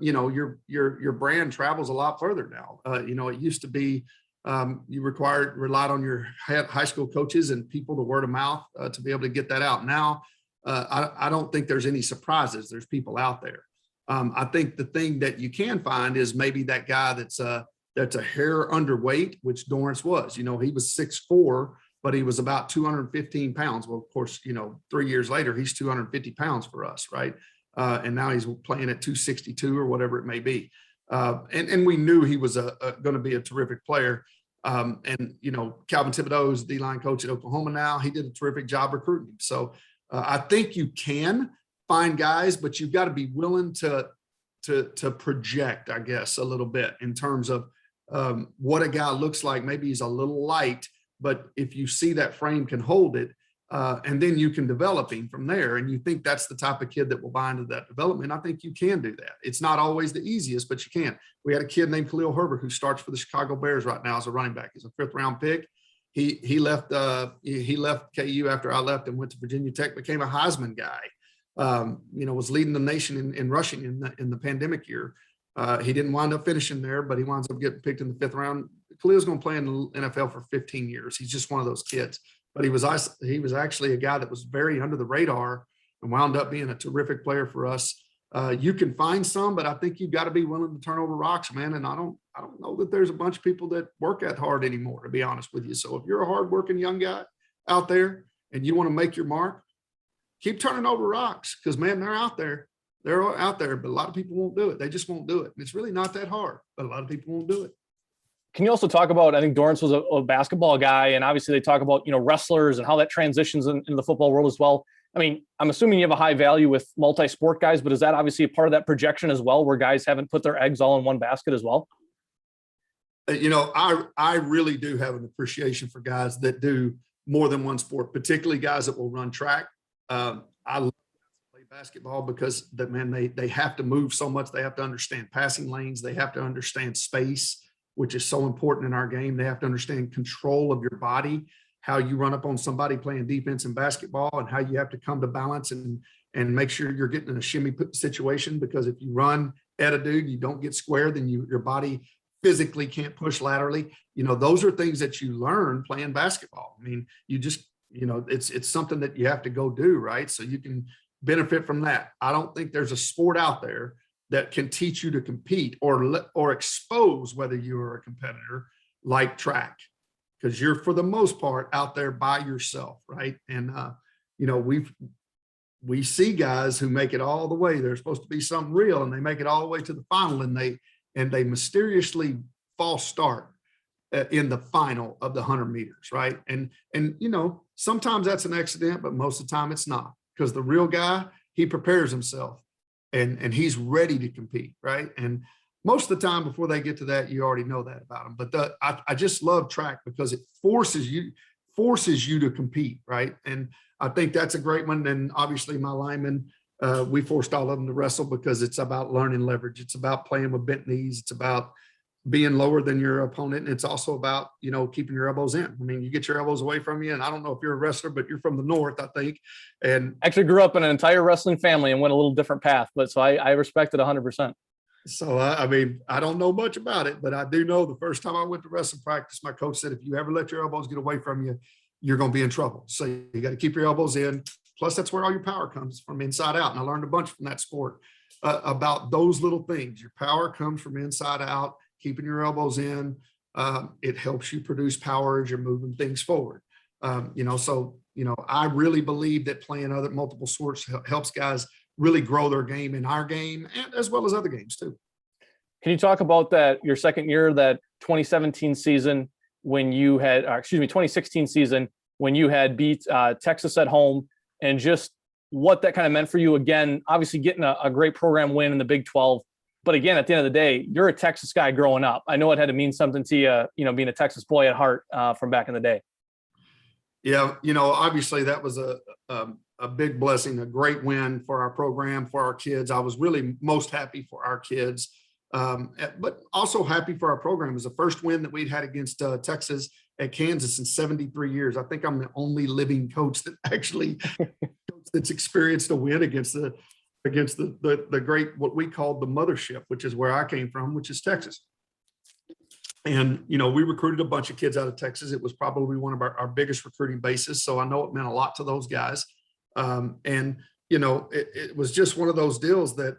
Your brand travels a lot further now. It used to be you relied on your high school coaches and people to word of mouth to be able to get that out. Now, I don't think there's any surprises. There's people out there. I think the thing that you can find is maybe that guy that's a hair underweight, which Dorrance was. He was 6'4", but he was about 215 pounds. Well, of course, 3 years later, he's 250 pounds for us, right? And now he's playing at 262 or whatever it may be. And we knew he was going to be a terrific player. Calvin Thibodeau is the D-line coach at Oklahoma now. He did a terrific job recruiting. So I think you can find guys, but you've got to be willing to project, I guess, a little bit in terms of what a guy looks like. Maybe he's a little light, but if you see that frame can hold it, and then you can develop him from there, and you think that's the type of kid that will buy into that development, I think you can do that. It's not always the easiest, but you can. We had a kid named Khalil Herbert who starts for the Chicago Bears right now as a running back. He's a 5th-round pick. He left KU after I left and went to Virginia Tech, became a Heisman guy. Was leading the nation in rushing in the pandemic year. He didn't wind up finishing there, but he winds up getting picked in the 5th round. Khalil's going to play in the NFL for 15 years. He's just one of those kids. But he was actually a guy that was very under the radar and wound up being a terrific player for us. You can find some, but I think you've got to be willing to turn over rocks, man. And I don't know that there's a bunch of people that work that hard anymore, to be honest with you. So if you're a hardworking young guy out there and you want to make your mark, keep turning over rocks, because, man, they're out there. They're out there, but a lot of people won't do it. They just won't do it. It's really not that hard, but a lot of people won't do it. Can you also talk about, I think Dorrance was a basketball guy, and obviously they talk about, wrestlers and how that transitions into the football world as well. I mean, I'm assuming you have a high value with multi-sport guys, but is that obviously a part of that projection as well, where guys haven't put their eggs all in one basket as well? I really do have an appreciation for guys that do more than one sport, particularly guys that will run track. I love play basketball because they have to move so much. They have to understand passing lanes. They have to understand space, which is so important in our game. They have to understand control of your body, how you run up on somebody playing defense in basketball, and how you have to come to balance and make sure you're getting in a shimmy situation, because if you run at a dude, you don't get square, then your body physically can't push laterally. Those are things that you learn playing basketball. I mean, you just, it's something that you have to go do, right? So you can benefit from that. I don't think there's a sport out there that can teach you to compete or expose whether you're a competitor like track, because you're, for the most part, out there by yourself, right? And we see guys who make it all the way. They're supposed to be something real, and they make it all the way to the final, and they mysteriously false start in the final of the 100 meters, right? And sometimes that's an accident, but most of the time it's not, because the real guy, he prepares himself and he's ready to compete, right? And most of the time before they get to that, you already know that about them. But I just love track because it forces you to compete, right? And I think that's a great one. And obviously my linemen, we forced all of them to wrestle because it's about learning leverage. It's about playing with bent knees. It's about being lower than your opponent. And it's also about, keeping your elbows in. I mean, you get your elbows away from you. And I don't know if you're a wrestler, but you're from the North, I think. And actually grew up in an entire wrestling family and went a little different path, but so I respect it 100%. So, I mean, I don't know much about it, but I do know the first time I went to wrestling practice, my coach said, if you ever let your elbows get away from you, you're going to be in trouble. So you got to keep your elbows in. Plus, that's where all your power comes from, inside out. And I learned a bunch from that sport about those little things. Your power comes from inside out, keeping your elbows in. It helps you produce power as you're moving things forward. I really believe that playing other multiple sports helps guys really grow their game in our game, and as well as other games too. Can you talk about that, your second year, that 2017 season when you had, 2016 season when you had beat Texas at home, and just what that kind of meant for you? Again, obviously getting a great program win in the Big 12, but again, at the end of the day, you're a Texas guy growing up. I know it had to mean something to you, being a Texas boy at heart from back in the day. Yeah, obviously that was a big blessing, a great win for our program, for our kids. I was really most happy for our kids, but also happy for our program. It was the first win that we'd had against Texas at Kansas in 73 years. I think I'm the only living coach that actually that's experienced a win against the great, what we called the mothership, which is where I came from, which is Texas. And, we recruited a bunch of kids out of Texas. It was probably one of our biggest recruiting bases. So I know it meant a lot to those guys. It was just one of those deals that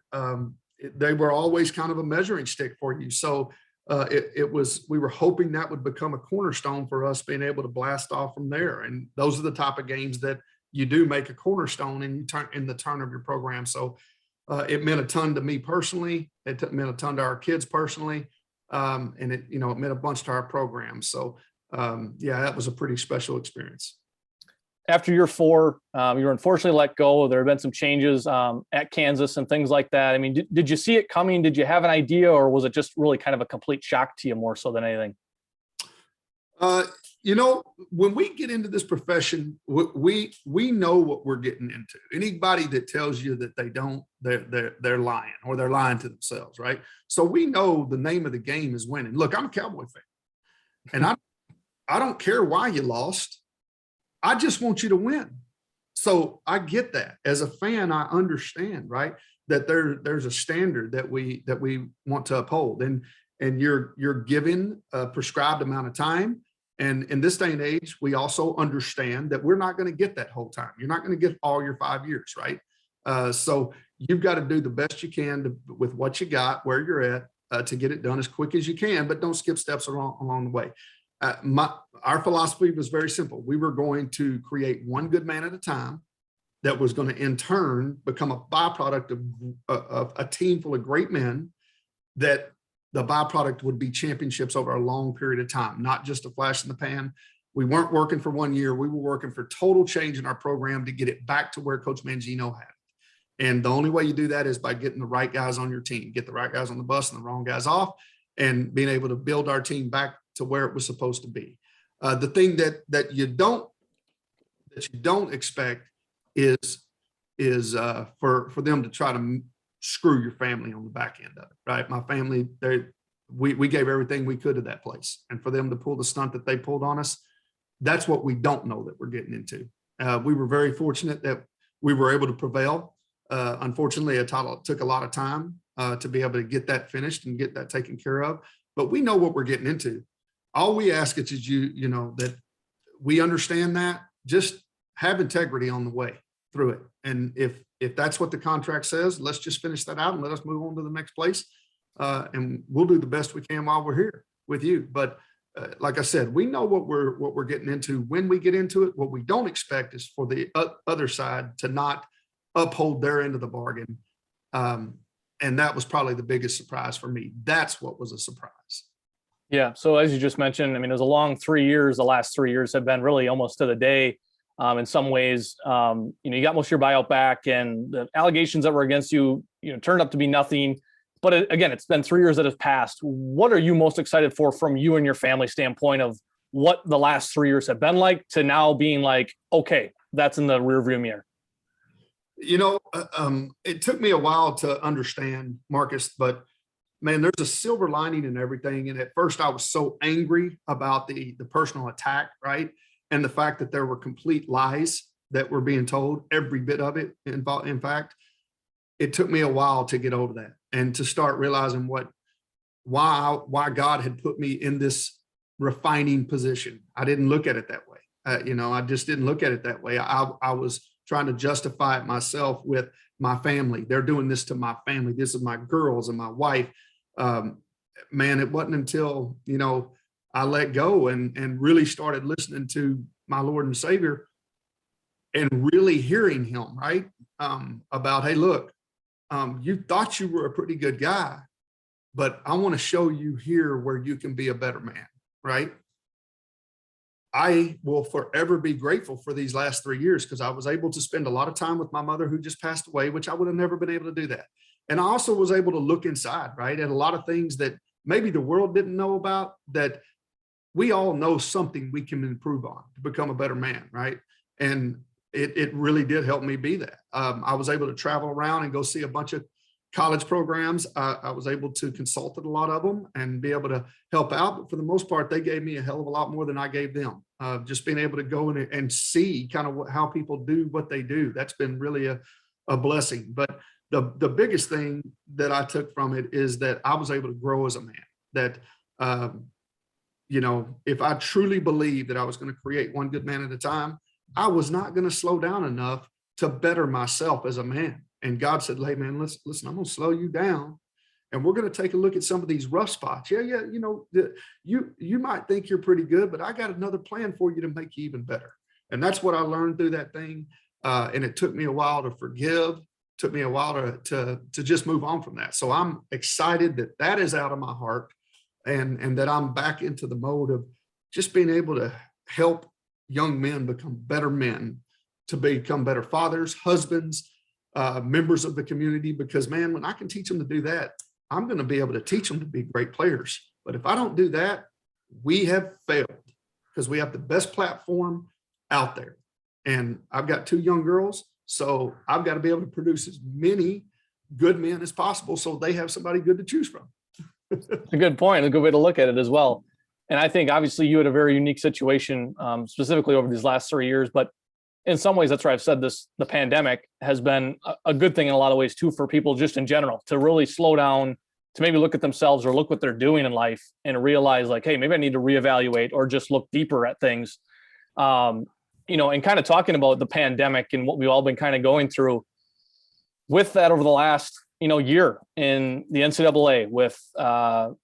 they were always kind of a measuring stick for you. So we were hoping that would become a cornerstone for us being able to blast off from there. And those are the type of games that you do make a cornerstone and you turn in the turn of your program. So it meant a ton to me personally. It meant a ton to our kids personally. And it meant a bunch to our program. So that was a pretty special experience. After year 4, you were unfortunately let go. There have been some changes at Kansas and things like that. I mean, did you see it coming? Did you have an idea, or was it just really kind of a complete shock to you more so than anything? When we get into this profession, we know what we're getting into. Anybody that tells you that they don't, they're lying, or they're lying to themselves, right? So we know the name of the game is winning. Look, I'm a Cowboy fan, and I don't care why you lost. I just want you to win. So I get that. As a fan, I understand, right, that there's a standard that we want to uphold, and you're given a prescribed amount of time. And in this day and age, we also understand that we're not going to get that whole time. You're not going to get all your 5 years, right? So you've got to do the best you can with what you got, where you're at, to get it done as quick as you can, but don't skip steps along the way. Our philosophy was very simple. We were going to create one good man at a time that was going to in turn become a byproduct of a team full of great men, that the byproduct would be championships over a long period of time, not just a flash in the pan. We weren't working for 1 year. We were working for total change in our program to get it back to where Coach Manziel had it. And the only way you do that is by getting the right guys on your team, get the right guys on the bus and the wrong guys off, and being able to build our team back to where it was supposed to be. The thing that you don't expect is for them to try to screw your family on the back end of it, right? My family, we gave everything we could to that place, and for them to pull the stunt that they pulled on us, that's what we don't know that we're getting into. We were very fortunate that we were able to prevail. Unfortunately, it took a lot of time to be able to get that finished and get that taken care of, but we know what we're getting into. All we ask is that we understand that, just have integrity on the way through it. And if that's what the contract says, let's just finish that out and let us move on to the next place. And we'll do the best we can while we're here with you. But like I said, we know what we're getting into when we get into it. What we don't expect is for the other side to not uphold their end of the bargain. And that was probably the biggest surprise for me. That's what was a surprise. Yeah. So as you just mentioned, I mean, it was a long 3 years. The last 3 years have been really almost to the day. In some ways, you got most of your buyout back, and the allegations that were against you, turned up to be nothing. But again, it's been 3 years that have passed. What are you most excited for from you and your family standpoint of what the last 3 years have been like to now being like, okay, that's in the rearview mirror? It took me a while to understand, Marcus, but man, there's a silver lining in everything. And at first I was so angry about the personal attack, right? And the fact that there were complete lies that were being told, every bit of it. In fact, it took me a while to get over that and to start realizing why God had put me in this refining position. I didn't look at it that way. I just didn't look at it that way. I was trying to justify it myself with my family. They're doing this to my family. This is my girls and my wife. Man, it wasn't until, I let go and really started listening to my Lord and Savior and really hearing him, right? About, hey, look, you thought you were a pretty good guy, but I want to show you here where you can be a better man, right? I will forever be grateful for these last 3 years because I was able to spend a lot of time with my mother who just passed away, which I would have never been able to do that. And I also was able to look inside, right? And a lot of things that maybe the world didn't know about, that we all know something we can improve on to become a better man, right? And it really did help me be that. I was able to travel around and go see a bunch of college programs. I was able to consult at a lot of them and be able to help out. But for the most part, they gave me a hell of a lot more than I gave them. Just being able to go in and see kind of how people do what they do. That's been really a blessing. But the biggest thing that I took from it is that I was able to grow as a man. That, if I truly believed that I was going to create one good man at a time, I was not going to slow down enough to better myself as a man. And God said, hey, man, listen, I'm going to slow you down. And we're going to take a look at some of these rough spots. Yeah. You might think you're pretty good, but I got another plan for you to make you even better. And that's what I learned through that thing. And it took me a while to forgive, took me a while to just move on from that. So I'm excited that is out of my heart and that I'm back into the mode of just being able to help young men become better men, to become better fathers, husbands, members of the community, because man, when I can teach them to do that, I'm going to be able to teach them to be great players. But if I don't do that, we have failed because we have the best platform out there. And I've got 2 young girls, so I've got to be able to produce as many good men as possible so they have somebody good to choose from. A good point, a good way to look at it as well. And I think obviously you had a very unique situation, specifically over these last 3 years, but in some ways, that's where I've said this, the pandemic has been a good thing in a lot of ways too, for people just in general, to really slow down, to maybe look at themselves or look what they're doing in life and realize like, hey, maybe I need to reevaluate or just look deeper at things. And kind of talking about the pandemic and what we've all been kind of going through with that over the last, year in the NCAA with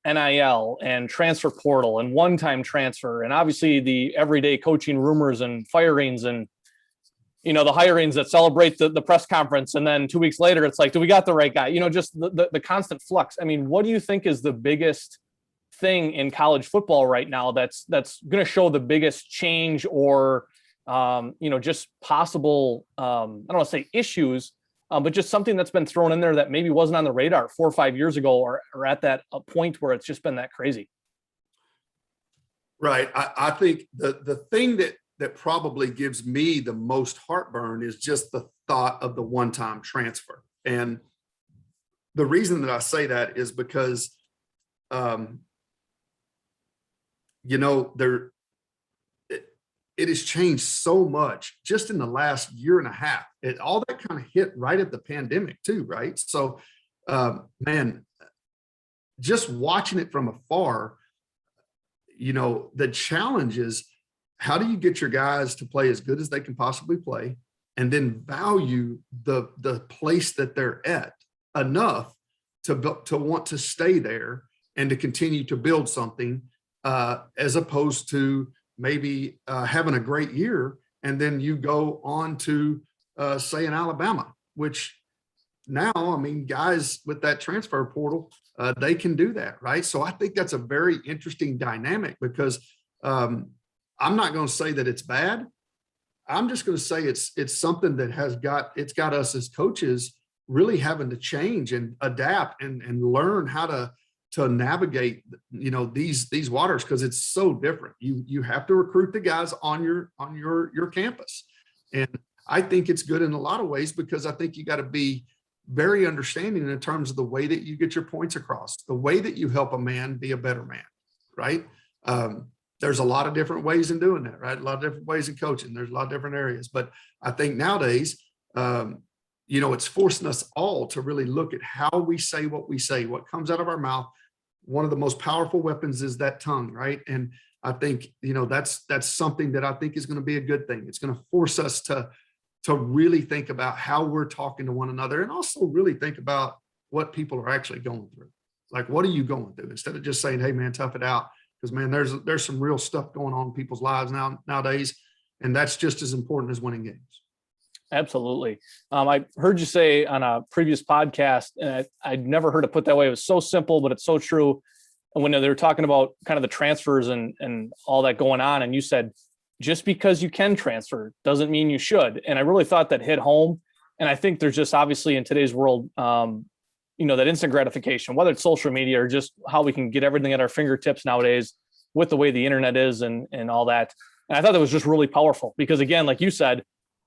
NIL and transfer portal and one-time transfer. And obviously the everyday coaching rumors and firings and, the hirings that celebrate the press conference. And then 2 weeks later, it's like, do we got the right guy? Just the constant flux. I mean, what do you think is the biggest thing in college football right now that's going to show the biggest change or, just possible, I don't want to say issues, but just something that's been thrown in there that maybe wasn't on the radar 4 or 5 years ago or at that point where it's just been that crazy? Right. I think the thing that probably gives me the most heartburn is just the thought of the one-time transfer. And the reason that I say that is because, it has changed so much just in the last year and a half. All that kind of hit right at the pandemic too, right? So, man, just watching it from afar, the challenge is, how do you get your guys to play as good as they can possibly play and then value the place that they're at enough to want to stay there and to continue to build something, as opposed to maybe having a great year and then you go on to say in Alabama which now, I mean, guys with that transfer portal, they can do that, right? So I think that's a very interesting dynamic because I'm not going to say that it's bad. I'm just going to say it's something that it's got us as coaches really having to change and adapt and learn how to navigate, these waters, because it's so different. You have to recruit the guys on your campus. And I think it's good in a lot of ways because I think you got to be very understanding in terms of the way that you get your points across, the way that you help a man be a better man, right? There's a lot of different ways in doing that, right? A lot of different ways in coaching. There's a lot of different areas. But I think nowadays, it's forcing us all to really look at how we say, what comes out of our mouth. One of the most powerful weapons is that tongue, right? And I think, that's something that I think is going to be a good thing. It's going to force us to really think about how we're talking to one another and also really think about what people are actually going through. Like, what are you going through? Instead of just saying, hey, man, tough it out. Because, man, there's some real stuff going on in people's lives nowadays. And that's just as important as winning games. Absolutely. I heard you say on a previous podcast, and I'd never heard it put that way. It was so simple, but it's so true. And when they were talking about kind of the transfers and all that going on, and you said, just because you can transfer doesn't mean you should. And I really thought that hit home. And I think there's just obviously in today's world, that instant gratification, whether it's social media or just how we can get everything at our fingertips nowadays with the way the internet is and all that. And I thought that was just really powerful because, again, like you said,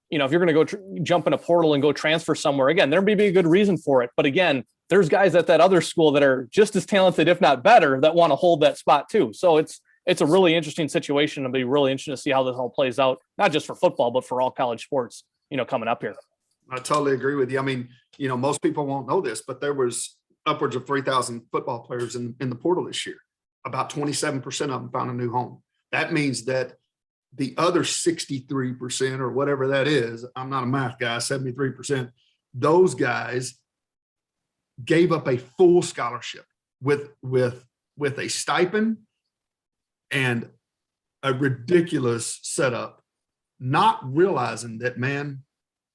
if you're going to go jump in a portal and go transfer somewhere, again, there may be a good reason for it. But again, there's guys at that other school that are just as talented, if not better, that want to hold that spot too. So it's a really interesting situation. It'll be really interesting to see how this all plays out, not just for football, but for all college sports, coming up here. I totally agree with you. I mean, most people won't know this, but there was upwards of 3,000 football players in the portal this year. About 27% of them found a new home. That means that the other 63% or whatever that is, I'm not a math guy, 73%, those guys gave up a full scholarship with a stipend and a ridiculous setup, not realizing that, man,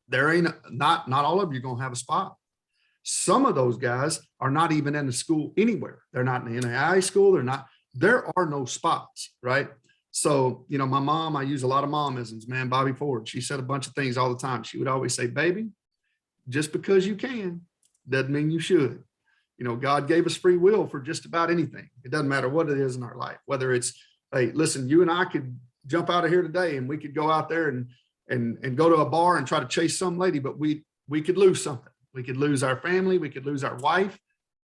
there ain't not all of you are going to have a spot. Some of those guys are not even in the school anywhere. They're not in the NAIA school. There are no spots, right? So, my mom, I use a lot of momisms, man. Bobby Ford, she said a bunch of things all the time. She would always say, baby, just because you can doesn't mean you should. God gave us free will for just about anything. It doesn't matter what it is in our life, whether it's, hey, listen, you and I could jump out of here today and we could go out there and go to a bar and try to chase some lady, but we could lose something. We could lose our family. We could lose our wife.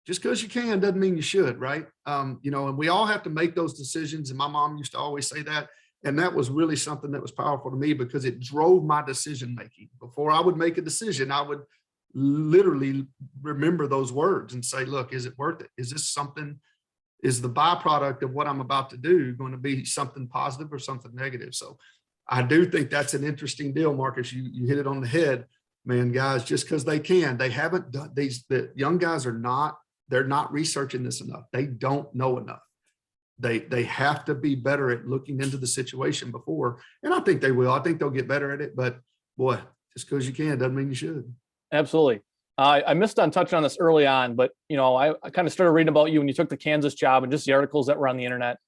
Just because you can doesn't mean you should, right? And we all have to make those decisions. And my mom used to always say that. And that was really something that was powerful to me because it drove my decision-making. Before I would make a decision, I would literally remember those words and say, look, is it worth it? Is the byproduct of what I'm about to do going to be something positive or something negative? So I do think that's an interesting deal, Marcus. You hit it on the head, man. Guys, just because they haven't done the young guys they're not researching this enough. They don't know enough. They have to be better at looking into the situation before. And I think they will. I think they'll get better at it. But boy, just because you can doesn't mean you should. Absolutely. I missed on touching on this early on, but I kind of started reading about you when you took the Kansas job and just the articles that were on the internet.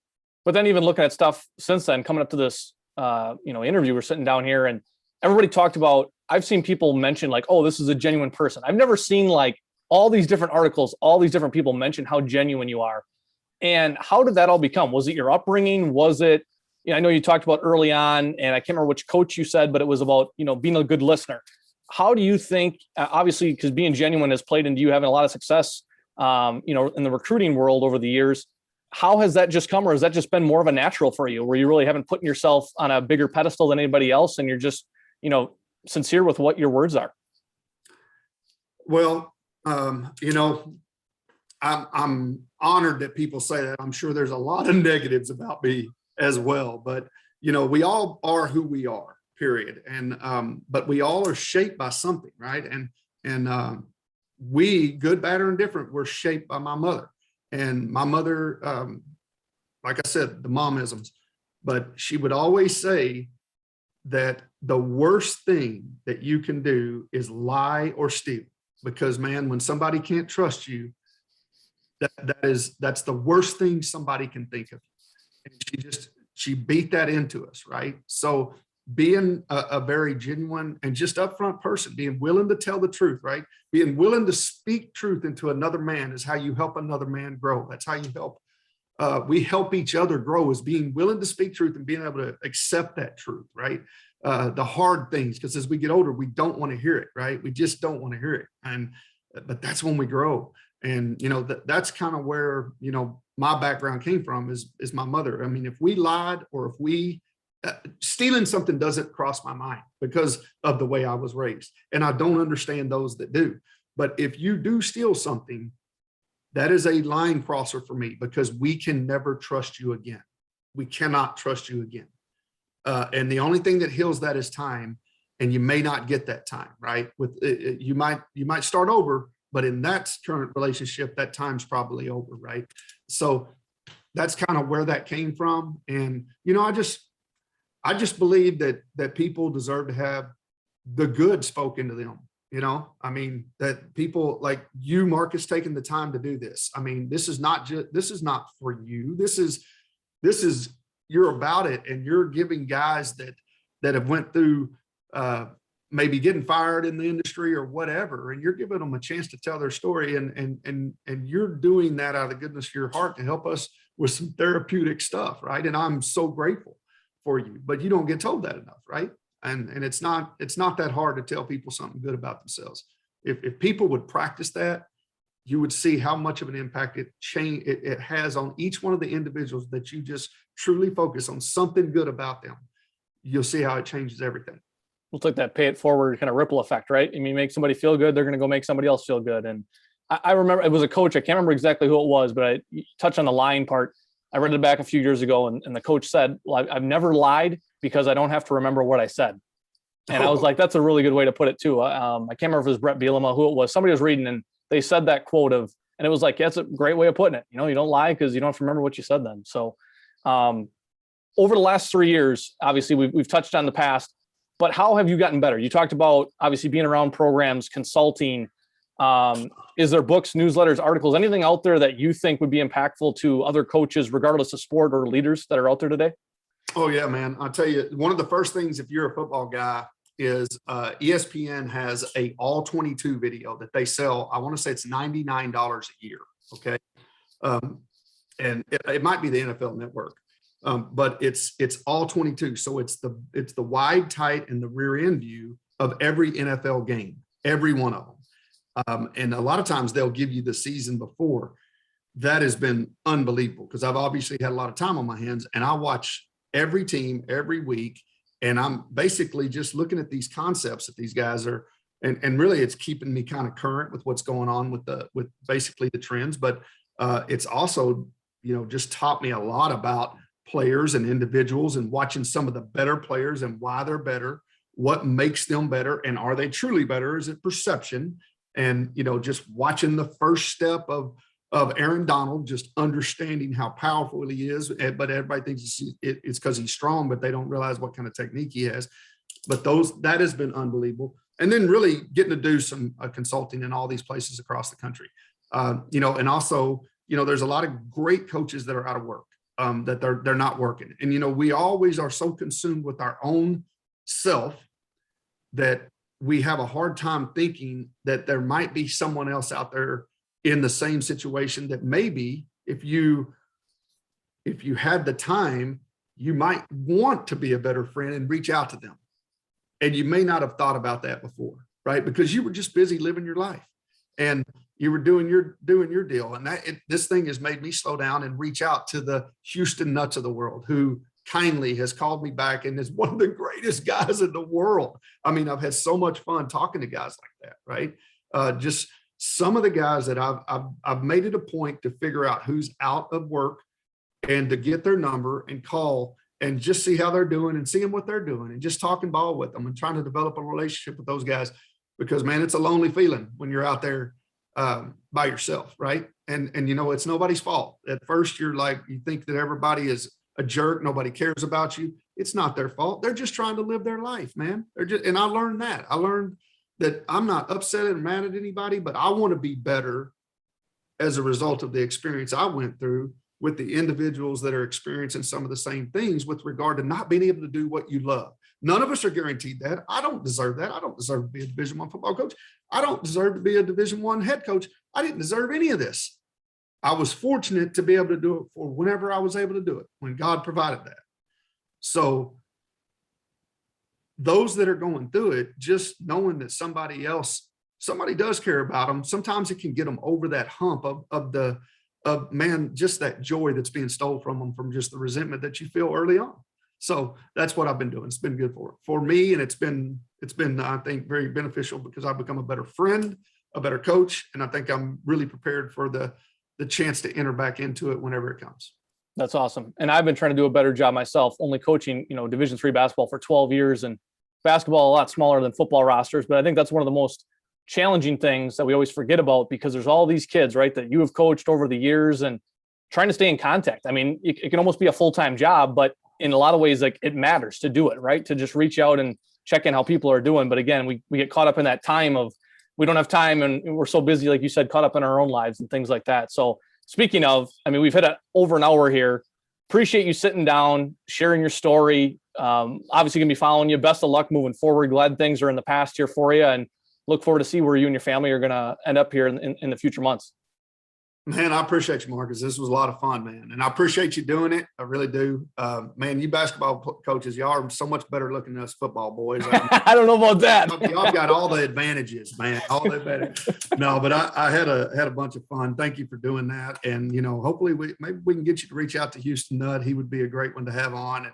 But then even looking at stuff since then, coming up to this interview, we're sitting down here and everybody talked about, I've seen people mention like, oh, this is a genuine person. I've never seen like all these different articles, all these different people mention how genuine you are. And how did that all become? Was it your upbringing? Was it, I know you talked about early on, and I can't remember which coach you said, but it was about, being a good listener. How do you think, obviously, because being genuine has played into you having a lot of success, in the recruiting world over the years, how has that just come, or has that just been more of a natural for you, where you really haven't put yourself on a bigger pedestal than anybody else, and you're just, sincere with what your words are? Well, I'm honored that people say that. I'm sure there's a lot of negatives about me as well, but we all are who we are, period. And but we all are shaped by something, right? And we, good, bad, or indifferent, were shaped by my mother. And my mother, like I said, the momisms, but she would always say that the worst thing that you can do is lie or steal, because man, when somebody can't trust you, that's the worst thing somebody can think of. And she beat that into us, right? So being a very genuine and just upfront person, being willing to tell the truth, right? Being willing to speak truth into another man is how you help another man grow. That's how you help. We help each other grow, is being willing to speak truth and being able to accept that truth, right? The hard things, because as we get older, we don't want to hear it, right? We just don't want to hear it. But that's when we grow. And, that's kind of where, my background came from is my mother. I mean, if we lied or if we, stealing something doesn't cross my mind because of the way I was raised. And I don't understand those that do. But if you do steal something, that is a line crosser for me, because we can never trust you again. We cannot trust you again. And the only thing that heals that is time. And you may not get that time, right? You might start over, but in that current relationship, that time's probably over, right? So that's kind of where that came from. And, I just believe that people deserve to have the good spoken to them. I mean, that people like you, Marcus, taking the time to do this. I mean, this is not for you. This is you're about it. And you're giving guys that have went through, maybe getting fired in the industry or whatever, and you're giving them a chance to tell their story, and you're doing that out of the goodness of your heart to help us with some therapeutic stuff, right? And I'm so grateful for you, but you don't get told that enough, right? And it's not that hard to tell people something good about themselves. If people would practice that, you would see how much of an impact it has on each one of the individuals that you just truly focus on something good about them. You'll see how it changes everything. We'll take that pay it forward kind of ripple effect, right? I mean, make somebody feel good, they're going to go make somebody else feel good. And I remember it was a coach. I can't remember exactly who it was, but I touched on the lying part. I read it back a few years ago, and the coach said, well, I've never lied because I don't have to remember what I said. And I was like, that's a really good way to put it too. I can't remember if it was Brett Bielema, who it was. Somebody was reading and they said that quote and it was like, yeah, that's a great way of putting it. You don't lie because you don't have to remember what you said then. So over the last 3 years, obviously we've touched on the past, but how have you gotten better? You talked about obviously being around programs, consulting. Is there books, newsletters, articles, anything out there that you think would be impactful to other coaches, regardless of sport, or leaders that are out there today? Oh yeah, man. I'll tell you, one of the first things, if you're a football guy, is ESPN has a all 22 video that they sell. I want to say it's $99 a year. Okay. And it might be the NFL Network. But it's all 22. So it's the wide, tight, and the rear end view of every NFL game, every one of them. And a lot of times they'll give you the season before. That has been unbelievable, because I've obviously had a lot of time on my hands, and I watch every team every week. And I'm basically just looking at these concepts that these guys are, and really it's keeping me kind of current with what's going on with basically the trends. But it's also, just taught me a lot about players and individuals, and watching some of the better players and why they're better, what makes them better, and are they truly better? Is it perception? And, just watching the first step of Aaron Donald, just understanding how powerful he is, but everybody thinks it's because he's strong, but they don't realize what kind of technique he has. But that has been unbelievable. And then really getting to do some consulting in all these places across the country, and also, there's a lot of great coaches that are out of work, that they're not working. And, we always are so consumed with our own self that we have a hard time thinking that there might be someone else out there in the same situation, that maybe if you had the time, you might want to be a better friend and reach out to them. And you may not have thought about that before, right? Because you were just busy living your life and you were doing your deal. And this thing has made me slow down and reach out to the Houston Nuts of the world, who kindly has called me back and is one of the greatest guys in the world. I mean, I've had so much fun talking to guys like that, right? Just some of the guys that I've made it a point to figure out who's out of work and to get their number and call and just see how they're doing and seeing what they're doing and just talking ball with them and trying to develop a relationship with those guys, because man, it's a lonely feeling when you're out there by yourself, right? And it's nobody's fault. At first, you think that everybody is a jerk, nobody cares about you. it's not their fault. They're just trying to live their life, man. And I learned that. I learned that I'm not upset and mad at anybody, but I want to be better as a result of the experience I went through with the individuals that are experiencing some of the same things with regard to not being able to do what you love. None of us are guaranteed that. I don't deserve that. I don't deserve to be a Division I football coach. I don't deserve to be a Division I head coach. I didn't deserve any of this. I was fortunate to be able to do it for whenever I was able to do it, when God provided that. So those that are going through it, just knowing that somebody does care about them, sometimes it can get them over that hump of man, just that joy that's being stole from them from just the resentment that you feel early on. So that's what I've been doing. It's been good for me. And it's been, I think, very beneficial because I've become a better friend, a better coach. And I think I'm really prepared for the chance to enter back into it whenever it comes. That's awesome. And I've been trying to do a better job myself, only coaching, Division III basketball for 12 years, and basketball a lot smaller than football rosters. But I think that's one of the most challenging things that we always forget about, because there's all these kids, right, that you have coached over the years, and trying to stay in contact. I mean, it can almost be a full-time job, but in a lot of ways, like, it matters to do it, right? To just reach out and check in how people are doing. But again, we get caught up in that time of, we don't have time, and we're so busy, like you said, caught up in our own lives and things like that. So speaking of, I mean, we've hit over an hour here. Appreciate you sitting down, sharing your story. Obviously gonna be following you. Best of luck moving forward. Glad things are in the past here for you, and look forward to see where you and your family are gonna end up here in the future months. Man, I appreciate you, Marcus. This was a lot of fun, man. And I appreciate you doing it. I really do. Man, you basketball coaches, y'all are so much better looking than us football boys. I don't know about that. Y'all got all the advantages, man. All the advantages. No, but I had a bunch of fun. Thank you for doing that. And, hopefully maybe we can get you to reach out to Houston Nutt. He would be a great one to have on.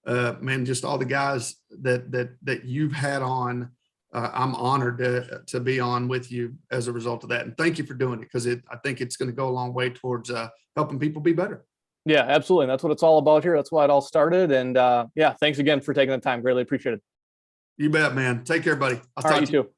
And man, just all the guys that you've had on. I'm honored to be on with you as a result of that. And thank you for doing it, because I think it's going to go a long way towards helping people be better. Yeah, absolutely. And that's what it's all about here. That's why it all started. And yeah, thanks again for taking the time. Greatly appreciate it. You bet, man. Take care, buddy. All right, you too.